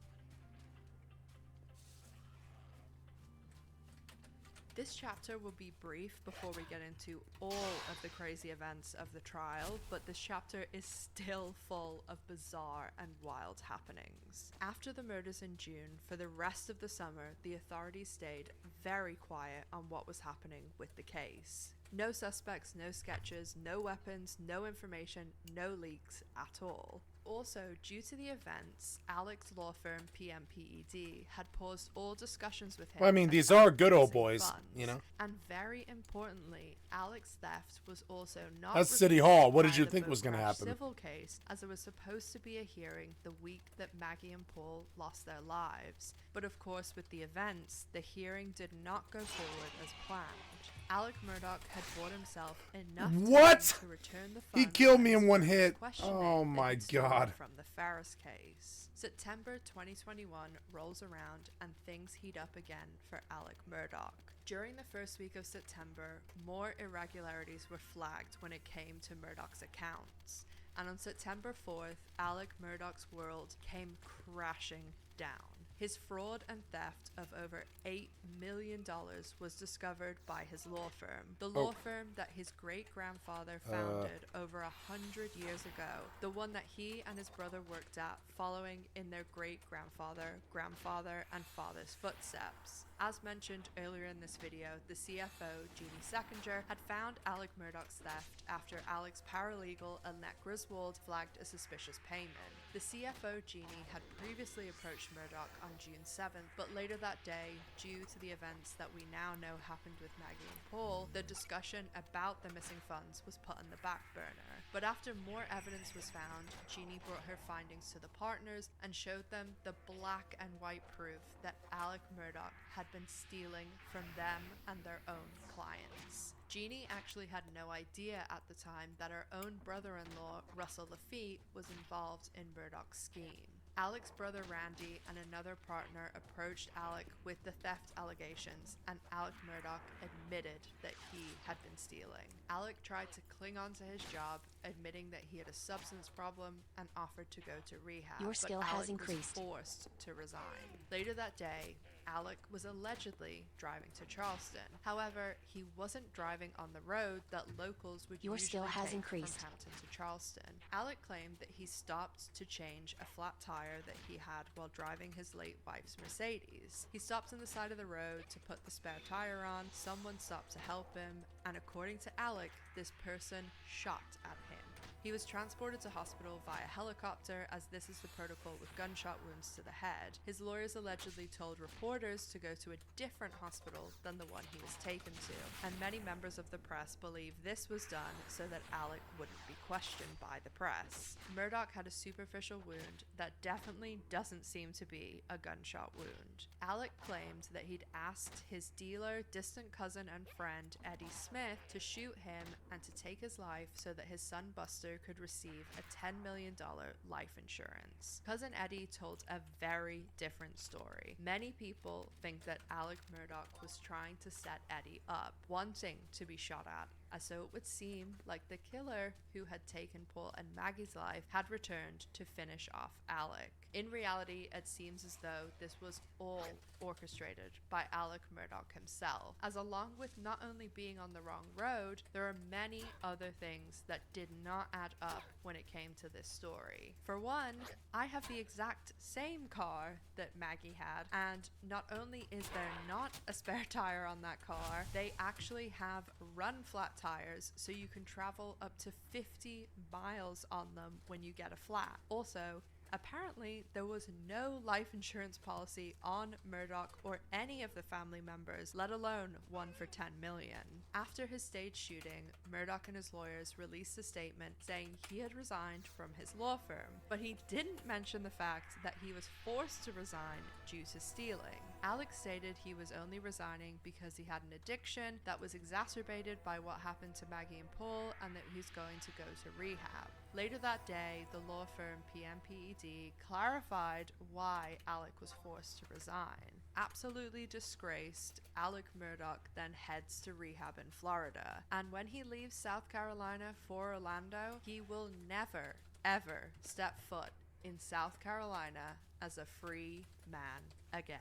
This chapter will be brief before we get into all of the crazy events of the trial, but this chapter is still full of bizarre and wild happenings. After the murders in June, for the rest of the summer, the authorities stayed very quiet on what was happening with the case. No suspects, no sketches, no weapons, no information, no leaks at all. Also, due to the events, Alec's law firm PMPED had paused all discussions with him. Well, I mean, these are good old boys, funds. you know. And very importantly, Alec's theft was also not. That's City Hall. What did you by the think was going to Boat Crash happen? Civil case, as there was supposed to be a hearing the week that Maggie and Paul lost their lives. But of course, with the events, the hearing did not go forward as planned. Alec Murdoch had bought himself enough What? time to return the He funds killed that me his in one friends hit. questioned Oh that my he'd stolen God. from the Ferris case. September 2021 rolls around and things heat up again for Alec Murdoch. During the first week of September, more irregularities were flagged when it came to Murdoch's accounts. And on September 4th, Alec Murdoch's world came crashing down. His fraud and theft of over $8 million was discovered by his law firm. The law firm that his great-grandfather founded over 100 years ago. The one that he and his brother worked at following in their great-grandfather, grandfather, and father's footsteps. As mentioned earlier in this video, the CFO, Jeannie Seckinger, had found Alec Murdoch's theft after Alec's paralegal, Annette Griswold, flagged a suspicious payment. The CFO, Jeannie, had previously approached Murdoch on June 7th, but later that day, due to the events that we now know happened with Maggie and Paul, the discussion about the missing funds was put on the back burner. But after more evidence was found, Jeannie brought her findings to the partners and showed them the black and white proof that Alec Murdoch had been stealing from them and their own clients. Jeannie actually had no idea at the time that her own brother-in-law, Russell Lafitte, was involved in Murdoch's scheme. Alec's brother Randy and another partner approached Alec with the theft allegations, and Alec Murdoch admitted that he had been stealing. Alec tried to cling on to his job, admitting that he had a substance problem and offered to go to rehab. Your skill but has Alec increased. was forced to resign. Later that day, Alec was allegedly driving to Charleston. However, he wasn't driving on the road that locals would Your skill usually has take increased. from Hampton to Charleston. Alec claimed that he stopped to change a flat tire that he had while driving his late wife's Mercedes. He stopped on the side of the road to put the spare tire on, someone stopped to help him, and according to Alec, this person shot at him. He was transported to hospital via helicopter, as this is the protocol with gunshot wounds to the head. His lawyers allegedly told reporters to go to a different hospital than the one he was taken to, and many members of the press believe this was done so that Alec wouldn't be questioned by the press. Murdoch had a superficial wound that definitely doesn't seem to be a gunshot wound. Alec claimed that he'd asked his dealer, distant cousin, and friend Eddie Smith to shoot him and to take his life so that his son Buster could receive a $10 million life insurance. Cousin Eddie told a very different story. Many people think that Alec Murdoch was trying to set Eddie up, wanting to be shot at, as so it would seem like the killer who had taken Paul and Maggie's life had returned to finish off Alec. In reality, it seems as though this was all orchestrated by Alec Murdoch himself, as along with not only being on the wrong road, there are many other things that did not add up when it came to this story. For one, I have the exact same car that Maggie had, and not only is there not a spare tire on that car, they actually have run flat tires, so you can travel up to 50 miles on them when you get a flat. Also, apparently, there was no life insurance policy on Murdoch or any of the family members, let alone one for $10 million. After his stage shooting, Murdoch and his lawyers released a statement saying he had resigned from his law firm, but he didn't mention the fact that he was forced to resign due to stealing. Alex stated he was only resigning because he had an addiction that was exacerbated by what happened to Maggie and Paul, and that he's going to go to rehab. Later that day, the law firm PMPED clarified why Alec was forced to resign. Absolutely disgraced, Alec Murdoch then heads to rehab in Florida, and when he leaves South Carolina for Orlando, he will never, ever step foot in South Carolina as a free man again.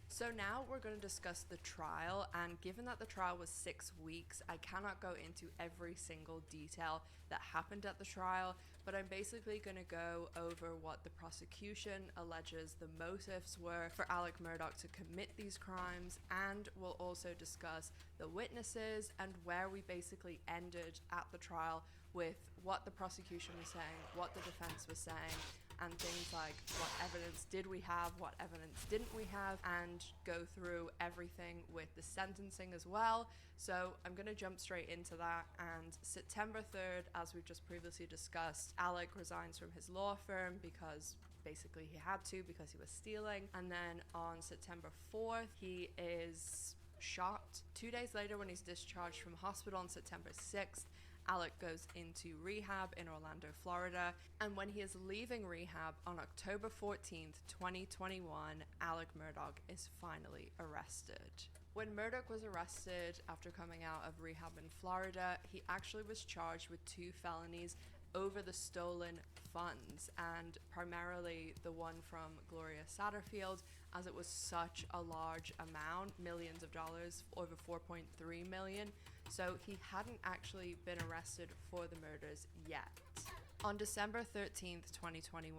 So now we're going to discuss the trial, and given that the trial was 6 weeks, I cannot go into every single detail that happened at the trial, but I'm basically going to go over what the prosecution alleges the motives were for Alec Murdoch to commit these crimes, and we'll also discuss the witnesses and where we basically ended at the trial with what the prosecution was saying, what the defense was saying, and things like what evidence did we have, what evidence didn't we have, and go through everything with the sentencing as well. So I'm going to jump straight into that. And September 3rd, as we've just previously discussed, Alec resigns from his law firm because basically he had to because he was stealing. And then on September 4th, he is shot. 2 days later, when he's discharged from hospital on September 6th, Alec goes into rehab in Orlando, Florida. And when he is leaving rehab on October 14th, 2021, Alec Murdaugh is finally arrested. When Murdaugh was arrested after coming out of rehab in Florida, he actually was charged with 2 felonies over the stolen funds, and primarily the one from Gloria Satterfield, as it was such a large amount, millions of dollars, over 4.3 million. So he hadn't actually been arrested for the murders yet. On December 13th, 2021,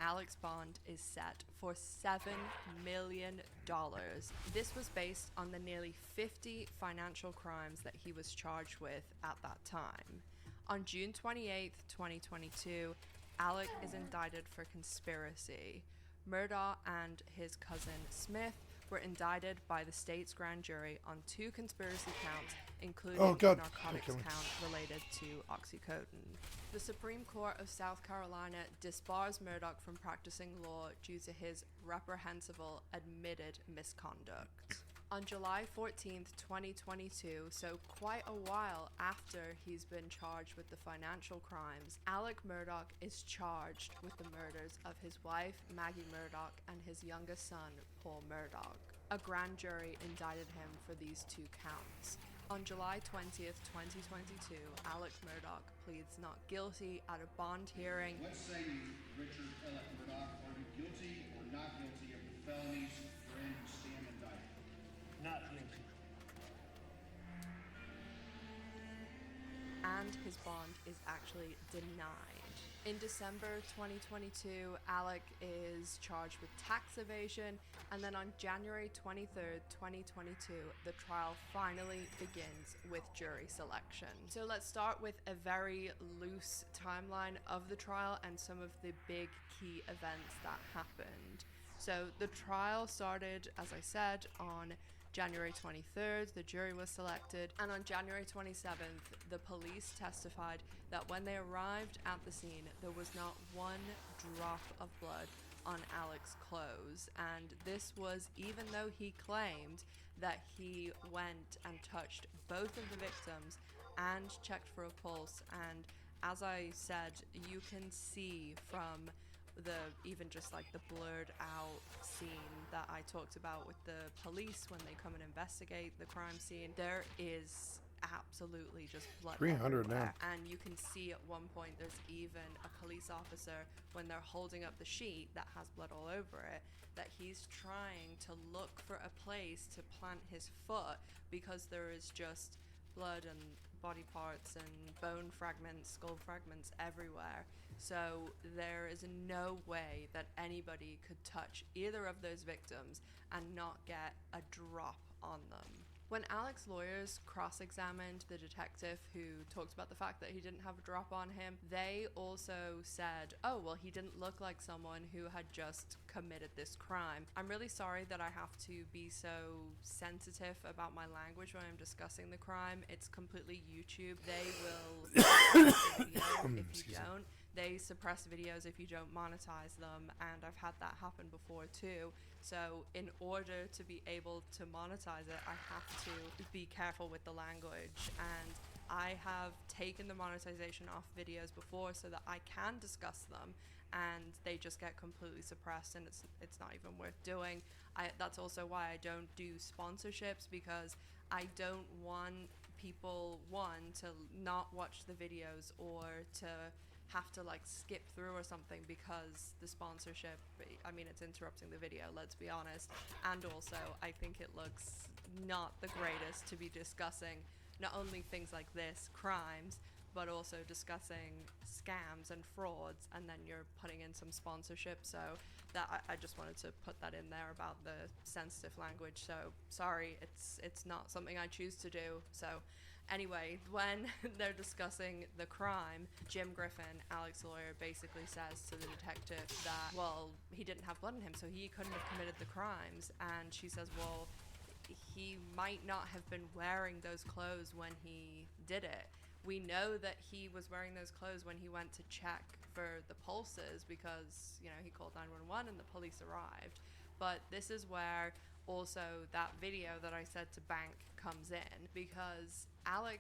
Alec's bond is set for $7 million. This was based on the nearly 50 financial crimes that he was charged with at that time. On June 28th, 2022, Alec is indicted for conspiracy. Murdaugh and his cousin Smith were indicted by the state's grand jury on 2 conspiracy counts, including a narcotics count related to oxycodone. The Supreme Court of South Carolina disbars Murdaugh from practicing law due to his reprehensible admitted misconduct. On July 14th, 2022, so quite a while after he's been charged with the financial crimes, Alec Murdaugh is charged with the murders of his wife, Maggie Murdaugh, and his youngest son, Paul Murdaugh. A grand jury indicted him for these 2 counts. On July 20th, 2022, Alec Murdaugh pleads not guilty at a bond hearing. What say you, Richard Alec Murdaugh? Are you guilty or not guilty of the felonies wherein you stand indicted? Not guilty. And his bond is actually denied. In December 2022, Alec is charged with tax evasion, and then on January 23rd, 2022, the trial finally begins with jury selection. So let's start with a very loose timeline of the trial and some of the big key events that happened. So the trial started, as I said, on January 23rd, the jury was selected, and on January 27th, the police testified that when they arrived at the scene, there was not one drop of blood on Alec's clothes, and this was even though he claimed that he went and touched both of the victims and checked for a pulse. And as I said, you can see from even just like the blurred out scene that I talked about with the police when they come and investigate the crime scene, there is absolutely just blood 300 everywhere. now. And you can see at one point there's even a police officer, when they're holding up the sheet that has blood all over it, that he's trying to look for a place to plant his foot because there is just blood and body parts and bone fragments, skull fragments everywhere. So there is no way that anybody could touch either of those victims and not get a drop on them. When Alec's lawyers cross-examined the detective who talked about the fact that he didn't have a drop on him, they also said, oh, well, he didn't look like someone who had just committed this crime. I'm really sorry that I have to be so sensitive about my language when I'm discussing the crime. It's completely YouTube. They will suppress the video if you don't. They suppress videos if you don't monetize them, and I've had that happen before too. So in order to be able to monetize it, I have to be careful with the language, and I have taken the monetization off videos before so that I can discuss them, and they just get completely suppressed, and it's not even worth doing. That's also why I don't do sponsorships, because I don't want people, one, to not watch the videos or to have to like skip through or something because the sponsorship, I mean, it's interrupting the video, let's be honest. And also I think it looks not the greatest to be discussing not only things like this, crimes, but also discussing scams and frauds, and then you're putting in some sponsorship. So that I just wanted to put that in there about the sensitive language. So sorry, it's not something I choose to do. So anyway, when they're discussing the crime, Jim Griffin, Alec's lawyer, basically says to the detective that, well, he didn't have blood on him, so he couldn't have committed the crimes. And she says, well, he might not have been wearing those clothes when he did it. We know that he was wearing those clothes when he went to check for the pulses because, you know, he called 911 and the police arrived. But this is where also that video that I said to bank comes in, because Alec,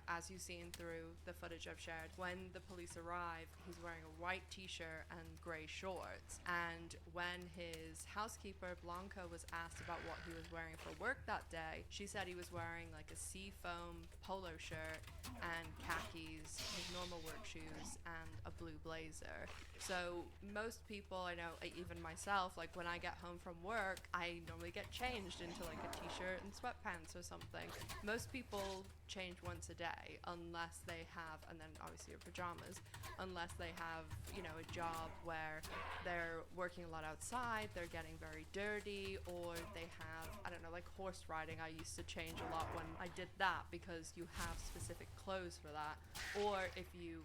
as you've seen through the footage I've shared, when the police arrive, he's wearing a white t-shirt and grey shorts. And when his housekeeper, Blanca, was asked about what he was wearing for work that day, she said he was wearing like a seafoam polo shirt and khakis, his normal work shoes, and a blue blazer. So most people, I know, even myself, like when I get home from work, I normally get changed into like a t-shirt and sweatpants or something. Most people change once a day unless they have, and then obviously your pajamas, unless they have, you know, a job where they're working a lot outside, they're getting very dirty, or they have, I don't know, like horse riding. I used to change a lot when I did that because you have specific clothes for that. Or if you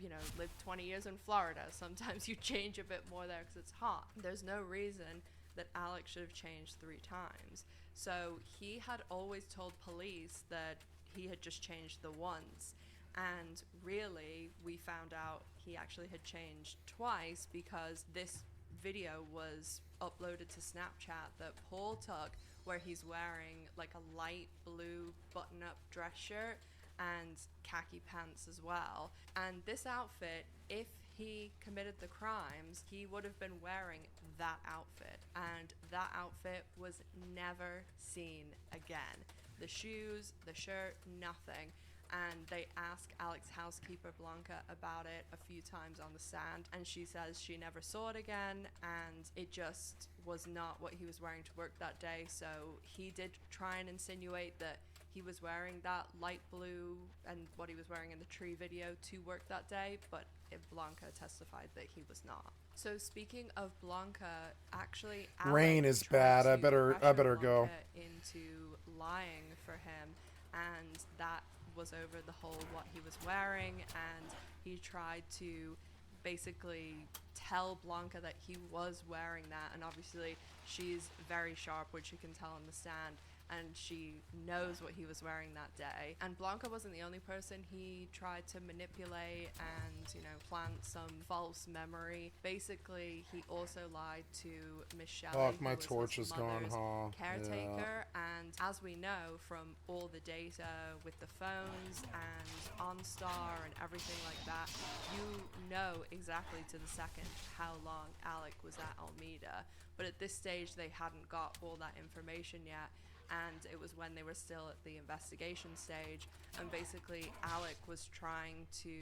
you know, lived 20 years in Florida, sometimes you change a bit more there because it's hot. There's no reason that Alex should have changed 3 times. So he had always told police that he had just changed the once. And really, we found out he actually had changed twice because this video was uploaded to Snapchat that Paul took, where he's wearing like a light blue button-up dress shirt and khaki pants as well. And this outfit, if he committed the crimes, he would have been wearing that outfit, and that outfit was never seen again. The shoes, the shirt, nothing. And they ask Alex's housekeeper Blanca about it a few times on the stand, and she says she never saw it again, and it just was not what he was wearing to work that day. So he did try and insinuate that he was wearing that light blue and what he was wearing in the tree video to work that day, but Blanca testified that he was not. So speaking of Blanca, actually Alec Rain is tried bad. I to better pressure go. Blanca into lying for him, and that was over the whole what he was wearing, and he tried to basically tell Blanca that he was wearing that, and obviously she's very sharp, which you can tell on the stand, and she knows what he was wearing that day. And Blanca wasn't the only person he tried to manipulate and, you know, plant some false memory. Basically, he also lied to Michelle, Fuck, who my was torch his is gone, mother's huh? caretaker. And as we know from all the data with the phones and OnStar and everything like that, you know exactly to the second how long Alec was at Almeida. But at this stage, they hadn't got all that information yet. And it was when they were still at the investigation stage, and basically Alec was trying to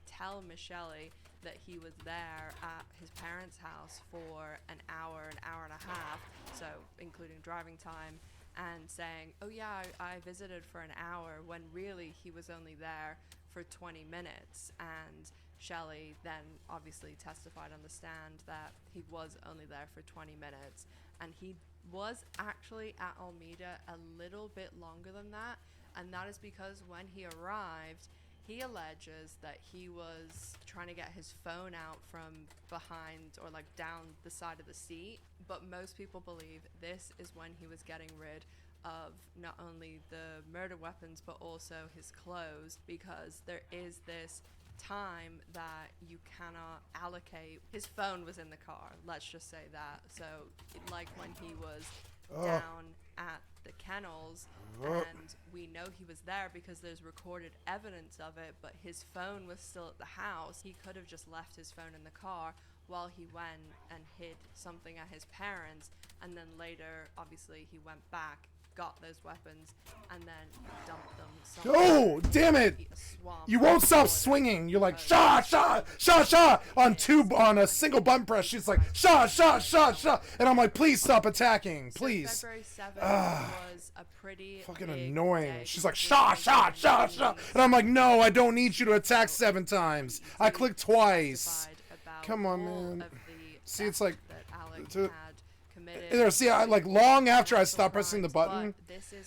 tell Michelle that he was there at his parents' house for an hour and a half, so including driving time, and saying, oh yeah, I visited for an hour, when really he was only there for 20 minutes. And Shelley then obviously testified on the stand that he was only there for 20 minutes, and he was actually at Almeida a little bit longer than that, and that is because when he arrived, he alleges that he was trying to get his phone out from behind or like down the side of the seat, but most people believe this is when he was getting rid of not only the murder weapons but also his clothes, because there is this time that you cannot allocate. His phone was in the car, let's just say that. So like when he was down at the kennels, and we know he was there because there's recorded evidence of it, but his phone was still at the house. He could have just left his phone in the car while he went and hid something at his parents', and then later obviously he went back, got those weapons, and then dumped them somewhere. Oh, damn it! You won't stop swinging. You're like, shot, shot, shot, shot on a single button press. She's like, shot, shot, shot, shot. And I'm like, please stop attacking. Please. So February 7th was a pretty fucking big annoying. day. She's like, shot, shot, shot, shot. And I'm like, no, I don't need you to attack 7 times. I clicked twice. Come on, man. See, it's like... There, see, like long after I stopped pressing the button,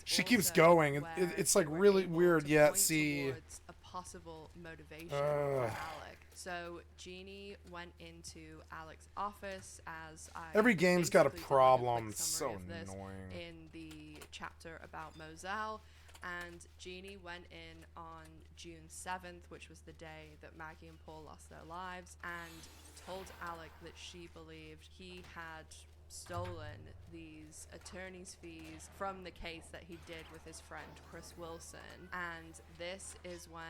she keeps going. It's like really weird. Yet, see, a possible motivation for Alec. So Jeannie went into Alec's office, as I every game's got a basically did, like, problem. quick It's so summary of this annoying. in the chapter about Moselle. And Jeannie went in on June 7th, which was the day that Maggie and Paul lost their lives, and told Alec that she believed he had stolen these attorney's fees from the case that he did with his friend Chris Wilson. And this is when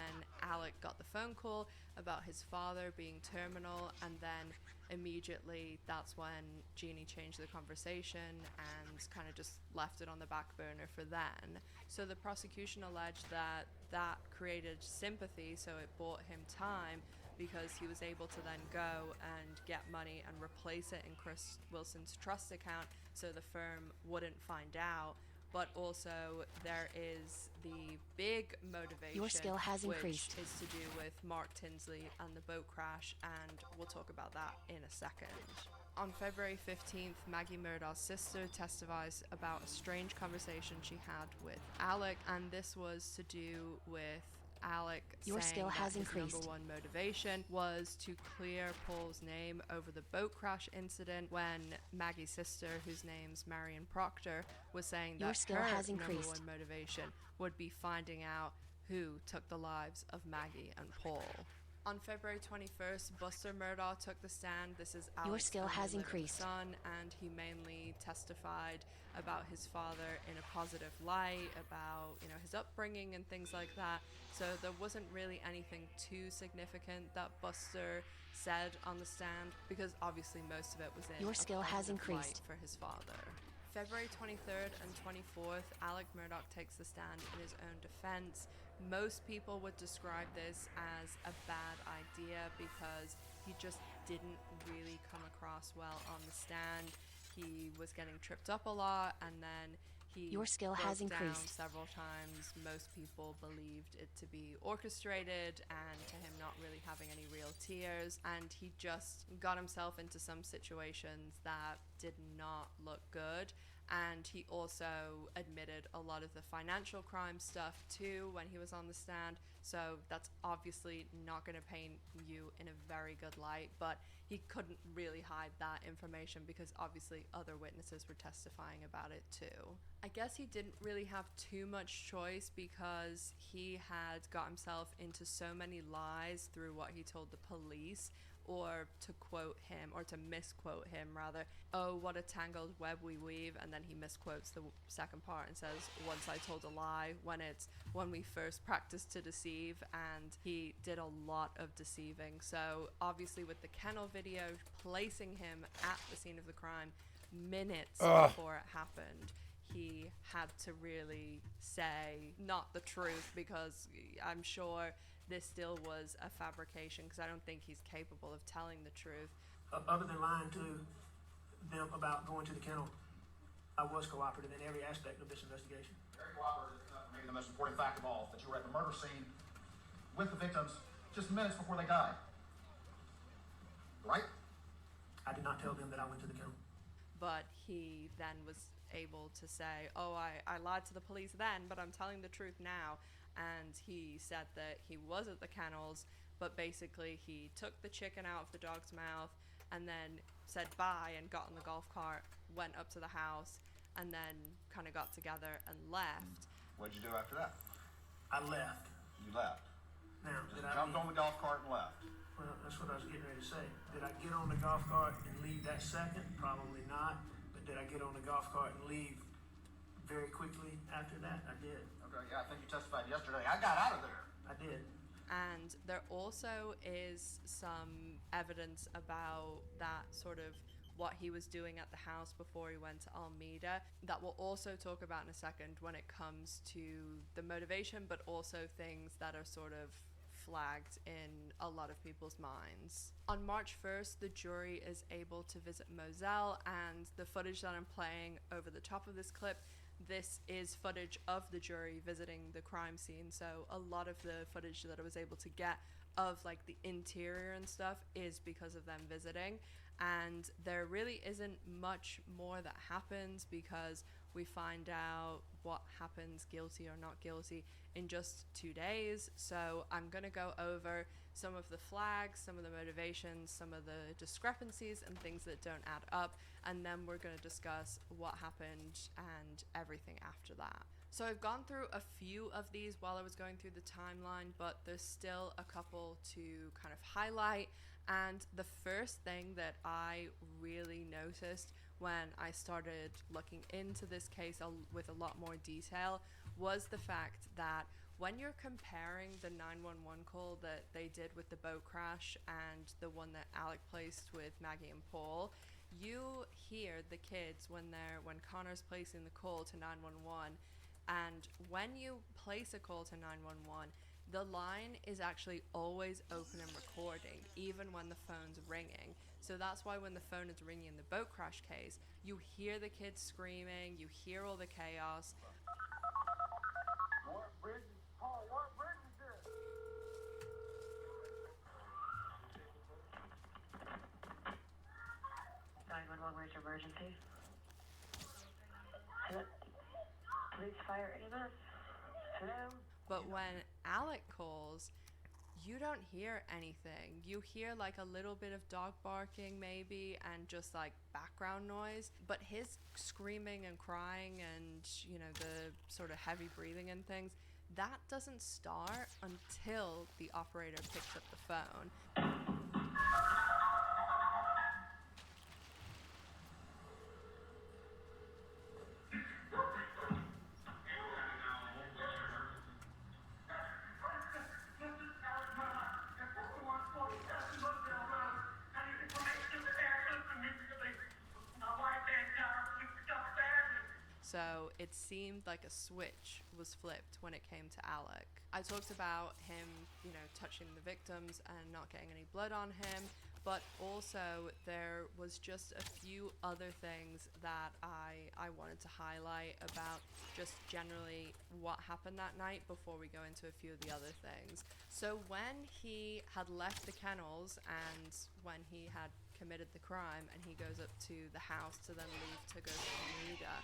Alec got the phone call about his father being terminal, and then immediately that's when Jeannie changed the conversation and kind of just left it on the back burner for then. So the prosecution alleged that that created sympathy, so it bought him time, because he was able to then go and get money and replace it in Chris Wilson's trust account so the firm wouldn't find out. But also there is the big motivation, Your skill has which increased. is to do with Mark Tinsley and the boat crash, and we'll talk about that in a second. On February 15th, Maggie Murdaugh's sister testifies about a strange conversation she had with Alec, and this was to do with Alec Your saying skill that has his increased. number one motivation was to clear Paul's name over the boat crash incident, when Maggie's sister, whose name's Marion Proctor, was saying Your that skill her has number increased. one motivation would be finding out who took the lives of Maggie and Paul. On February 21st, Buster Murdaugh took the stand. This is Alec's Your skill only has living increased. son, and he mainly testified about his father in a positive light, about, you know, his upbringing and things like that. So there wasn't really anything too significant that Buster said on the stand, because obviously most of it was in Your a skill has positive light increased. for his father. February 23rd and 24th, Alec Murdaugh takes the stand in his own defense. Most people would describe this as a bad idea because he just didn't really come across well on the stand. He was getting tripped up a lot, and then he Your skill has broke down increased. several times. Most people believed it to be orchestrated, and to him not really having any real tears, and he just got himself into some situations that did not look good. And he also admitted a lot of the financial crime stuff too when he was on the stand, so that's obviously not going to paint you in a very good light, but he couldn't really hide that information because obviously other witnesses were testifying about it too. I guess he didn't really have too much choice because he had got himself into so many lies through what he told the police, or to quote him, or to misquote him rather, "Oh, what a tangled web we weave," and then he misquotes the second part and says, "Once I told a lie," when it's "when we first practiced to deceive," and he did a lot of deceiving. So obviously with the kennel video placing him at the scene of the crime minutes before it happened, he had to really say not the truth, because I'm sure this still was a fabrication, because I don't think he's capable of telling the truth. Other than lying to them about going to the kennel, I was cooperative in every aspect of this investigation. Very cooperative. Maybe the most important fact of all, that you were at the murder scene with the victims just minutes before they died. Right? I did not tell them that I went to the kennel. But he then was able to say, "Oh, I lied to the police then, but I'm telling the truth now." And he said that he was at the kennels, but basically he took the chicken out of the dog's mouth and then said bye and got in the golf cart, went up to the house, and then kind of got together and left. What'd you do after that? I left. You left. Now, Just did I jumped on the golf cart and left. Well, that's what I was getting ready to say. Did I get on the golf cart and leave that second? Probably not. But did I get on the golf cart and leave very quickly after that? I did. Okay, yeah, I think you testified yesterday. I got out of there. I did. And there also is some evidence about that sort of what he was doing at the house before he went to Almeida that we'll also talk about in a second when it comes to the motivation, but also things that are sort of flagged in a lot of people's minds. On March 1st, the jury is able to visit Moselle, and the footage that I'm playing over the top of this clip, this is footage of the jury visiting the crime scene. So a lot of the footage that I was able to get of like the interior and stuff is because of them visiting. And there really isn't much more that happens because We find out what happens, guilty or not guilty, in just 2 days. So I'm going to go over some of the flags, some of the motivations, some of the discrepancies and things that don't add up, and then we're going to discuss what happened and everything after that. So I've gone through a few of these while I was going through the timeline, but there's still a couple to kind of highlight. And the first thing that I really noticed when I started looking into this case with a lot more detail was the fact that when you're comparing the 911 call that they did with the boat crash and the one that Alec placed with Maggie and Paul, you hear the kids when Connor's placing the call to 911, and when you place a call to 911, the line is actually always open and recording, even when the phone's ringing. So that's why when the phone is ringing in the boat crash case, you hear the kids screaming, you hear all the chaos. What bridge? Paul, what bridge is this? 911, where's your emergency? Hello? Police, fire, EMS? Hello? But when Alec calls, you don't hear anything. You hear like a little bit of dog barking maybe and just like background noise, but his screaming and crying and, you know, the sort of heavy breathing and things, that doesn't start until the operator picks up the phone. So it seemed like a switch was flipped when it came to Alec. I talked about him, you know, touching the victims and not getting any blood on him, but also there was just a few other things that I wanted to highlight about just generally what happened that night before we go into a few of the other things. So when he had left the kennels and when he had committed the crime and he goes up to the house to then leave to go to Bermuda,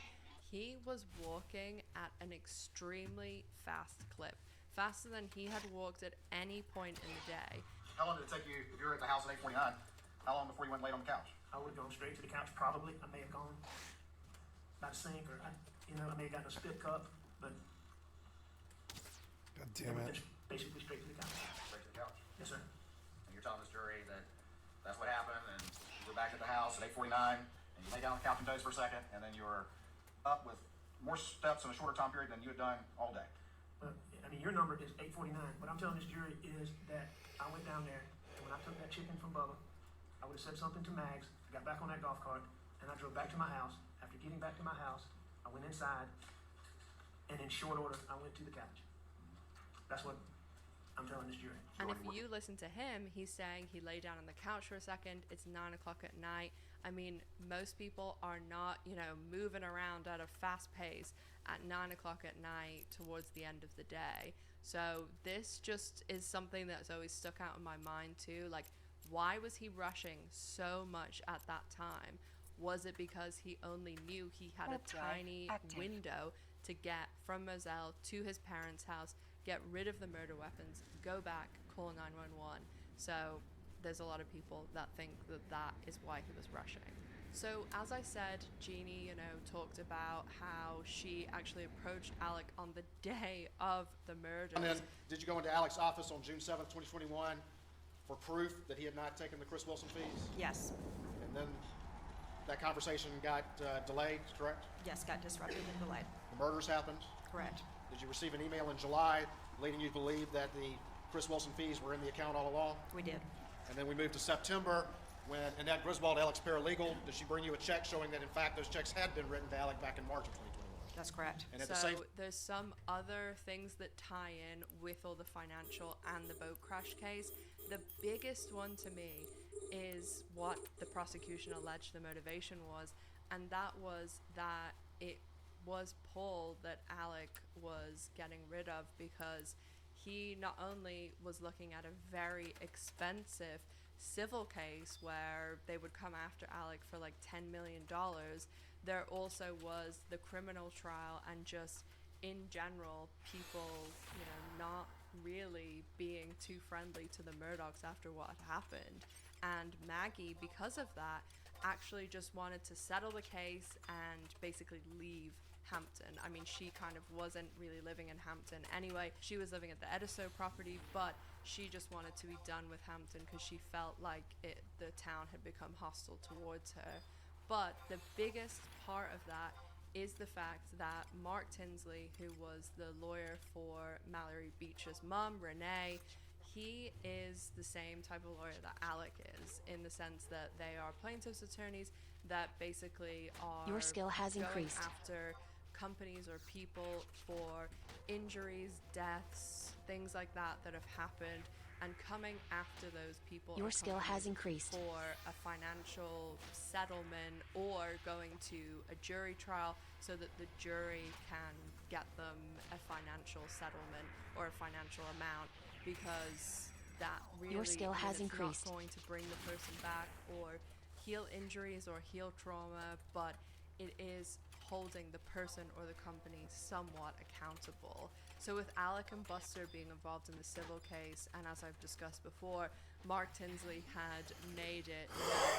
he was walking at an extremely fast clip, faster than he had walked at any point in the day. How long did it take you, if you were at the house at 8:49, how long before you went and laid on the couch? I would have gone straight to the couch, probably. I may have gone by the sink, or I may have gotten a spit cup, but God damn it. Basically straight to the couch. Straight to the couch. Yes, sir. And you're telling this jury that that's what happened, and you were back at the house at 8:49, and you lay down on the couch and doze for a second, and then you were up with more steps in a shorter time period than you had done all day. Well, I mean, your number is 8:49. What I'm telling this jury is that I went down there, and when I took that chicken from Bubba, I would have said something to Mags, got back on that golf cart, and I drove back to my house. After getting back to my house, I went inside, and in short order, I went to the couch. That's what I'm telling this jury. And if you listen to him, he's saying he lay down on the couch for a second. It's 9 o'clock at night. I mean, most people are not, you know, moving around at a fast pace at 9 o'clock at night towards the end of the day. So this just is something that's always stuck out in my mind too. Like, why was he rushing so much at that time? Was it because he only knew he had a tiny window to get from Moselle to his parents' house, get rid of the murder weapons, go back, call 911? So there's a lot of people that think that that is why he was rushing. So as I said, Jeannie, you know, talked about how she actually approached Alec on the day of the murder. And then, did you go into Alec's office on June 7th, 2021 for proof that he had not taken the Chris Wilson fees? Yes. And then that conversation got delayed, correct? Yes, got disrupted and delayed. The murders happened? Correct. Did you receive an email in July leading you to believe that the Chris Wilson fees were in the account all along? We did. And then we moved to September when Annette Griswold, Alec's paralegal, did she bring you a check showing that in fact those checks had been written to Alec back in March of 2021? That's correct. And at so the same there's some other things that tie in with all the financial and the boat crash case. The biggest one to me is what the prosecution alleged the motivation was, and that was that it was Paul that Alec was getting rid of because he not only was looking at a very expensive civil case where they would come after Alec for like $10 million, there also was the criminal trial, and just in general, people, you know, not really being too friendly to the Murdochs after what had happened. And Maggie, because of that, actually just wanted to settle the case and basically leave Hampton. I mean, she kind of wasn't really living in Hampton anyway. She was living at the Ediso property, but she just wanted to be done with Hampton because she felt like the town had become hostile towards her. But the biggest part of that is the fact that Mark Tinsley, who was the lawyer for Mallory Beach's mum, Renee, he is the same type of lawyer that Alec is, in the sense that they are plaintiff's attorneys that basically are Your skill has going increased. after companies or people for injuries, deaths, things like that that have happened, and coming after those people. Your or skill has companies increased. for a financial settlement, or going to a jury trial so that the jury can get them a financial settlement or a financial amount, because that really, Your skill has it's increased. not going to bring the person back or heal injuries or heal trauma, but it is holding the person or the company somewhat accountable. So with Alec and Buster being involved in the civil case, and as I've discussed before, Mark Tinsley had made it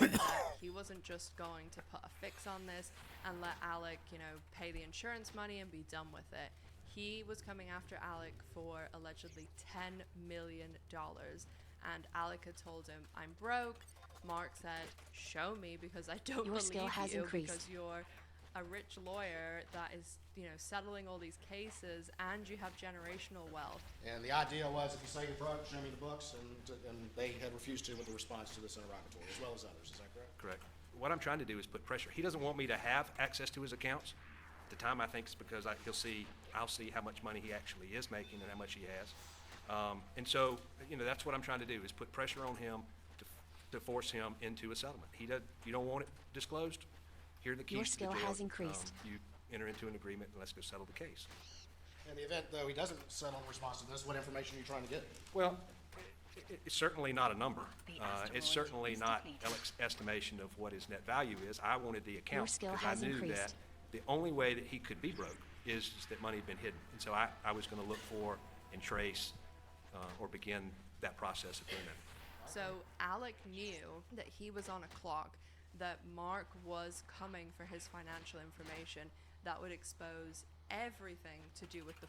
known that he wasn't just going to put a fix on this and let Alec, you know, pay the insurance money and be done with it. He was coming after Alec for allegedly $10 million, and Alec had told him, "I'm broke." Mark said, "Show me, because I don't Your skill believe has you, increased. because you're a rich lawyer that is, you know, settling all these cases, and you have generational wealth." And the idea was, if you say you're broke, show me the books, and they had refused to with the response to this interrogatory, as well as others. Is that correct? Correct. What I'm trying to do is put pressure. He doesn't want me to have access to his accounts. At the time, I think it's because I'll see how much money he actually is making and how much he has. And so, you know, that's what I'm trying to do, is put pressure on him to force him into a settlement. You don't want it disclosed? Here are the keys Your to the skill jail. has increased. You enter into an agreement, and let's go settle the case. In the event, though, he doesn't settle in response to this, what information are you trying to get? Well, it's certainly not a number. It's certainly not Alec's estimation of what his net value is. I wanted the account skill because has I knew increased. that the only way that he could be broke is that money had been hidden. And so I was going to look for and trace or begin that process of doing that. So Alec knew that he was on a clock, that Mark was coming for his financial information that would expose everything to do with the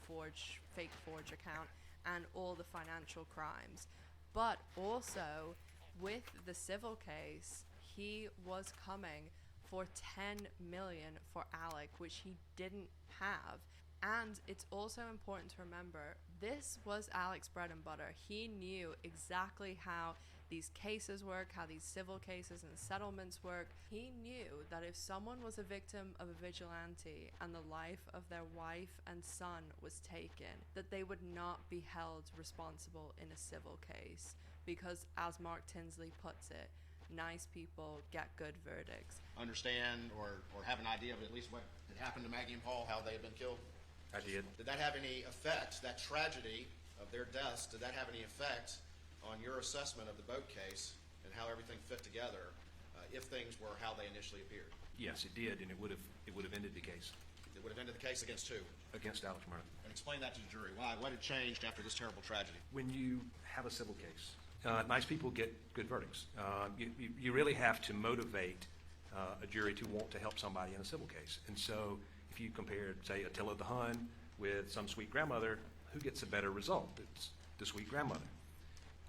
fake Forge account and all the financial crimes. But also, with the civil case, he was coming for $10 million for Alec, which he didn't have. And it's also important to remember, this was Alec's bread and butter. He knew exactly how these cases work, how these civil cases and settlements work. He knew that if someone was a victim of a vigilante and the life of their wife and son was taken, that they would not be held responsible in a civil case. Because, as Mark Tinsley puts it, nice people get good verdicts. Understand or have an idea of at least what had happened to Maggie and Paul, how they had been killed? I did. Did that have any effect, that tragedy of their deaths, did that have any effect on your assessment of the boat case and how everything fit together, if things were how they initially appeared? Yes, it did, and it would have ended the case. It would have ended the case against who? Against Alex Murdoch. And explain that to the jury. Why? What had changed after this terrible tragedy? When you have a civil case, nice people get good verdicts. You really have to motivate a jury to want to help somebody in a civil case. And so if you compared, say, Attila the Hun with some sweet grandmother, who gets a better result? It's the sweet grandmother.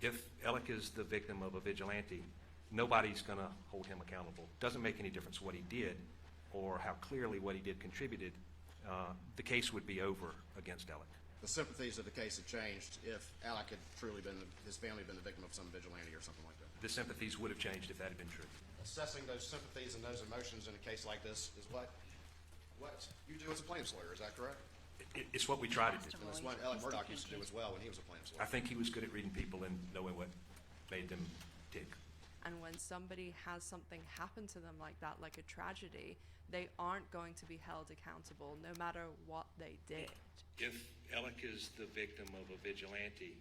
If Alec is the victim of a vigilante, nobody's going to hold him accountable. Doesn't make any difference what he did or how clearly what he did contributed. The case would be over against Alec. The sympathies of the case have changed if Alec had truly been, his family had been the victim of some vigilante or something like that. The sympathies would have changed if that had been true. Assessing those sympathies and those emotions in a case like this is what you do as a plaintiff's lawyer, is that correct? It's what we try to do. And it's what Alec Murdoch used to do as well when he was a plaintiff's lawyer. I think he was good at reading people and knowing what made them tick. And when somebody has something happen to them like that, like a tragedy, they aren't going to be held accountable no matter what they did. If Alec is the victim of a vigilante,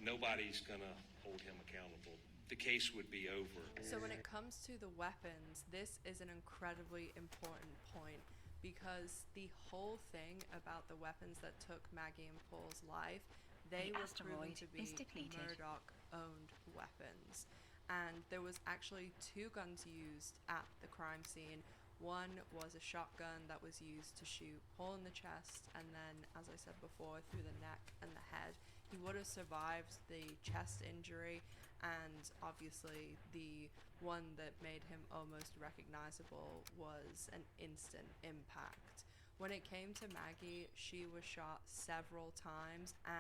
nobody's going to hold him accountable. the case would be over. So when it comes to the weapons, this is an incredibly important point, because the whole thing about the weapons that took Maggie and Paul's life, they were proven to be Murdoch-owned weapons. And there was actually 2 guns used at the crime scene. One was a shotgun that was used to shoot Paul in the chest, and then, as I said before, through the neck and the head. He would have survived the chest injury, and obviously the one that made him almost recognizable was an instant impact. When it came to Maggie, she was shot several times, and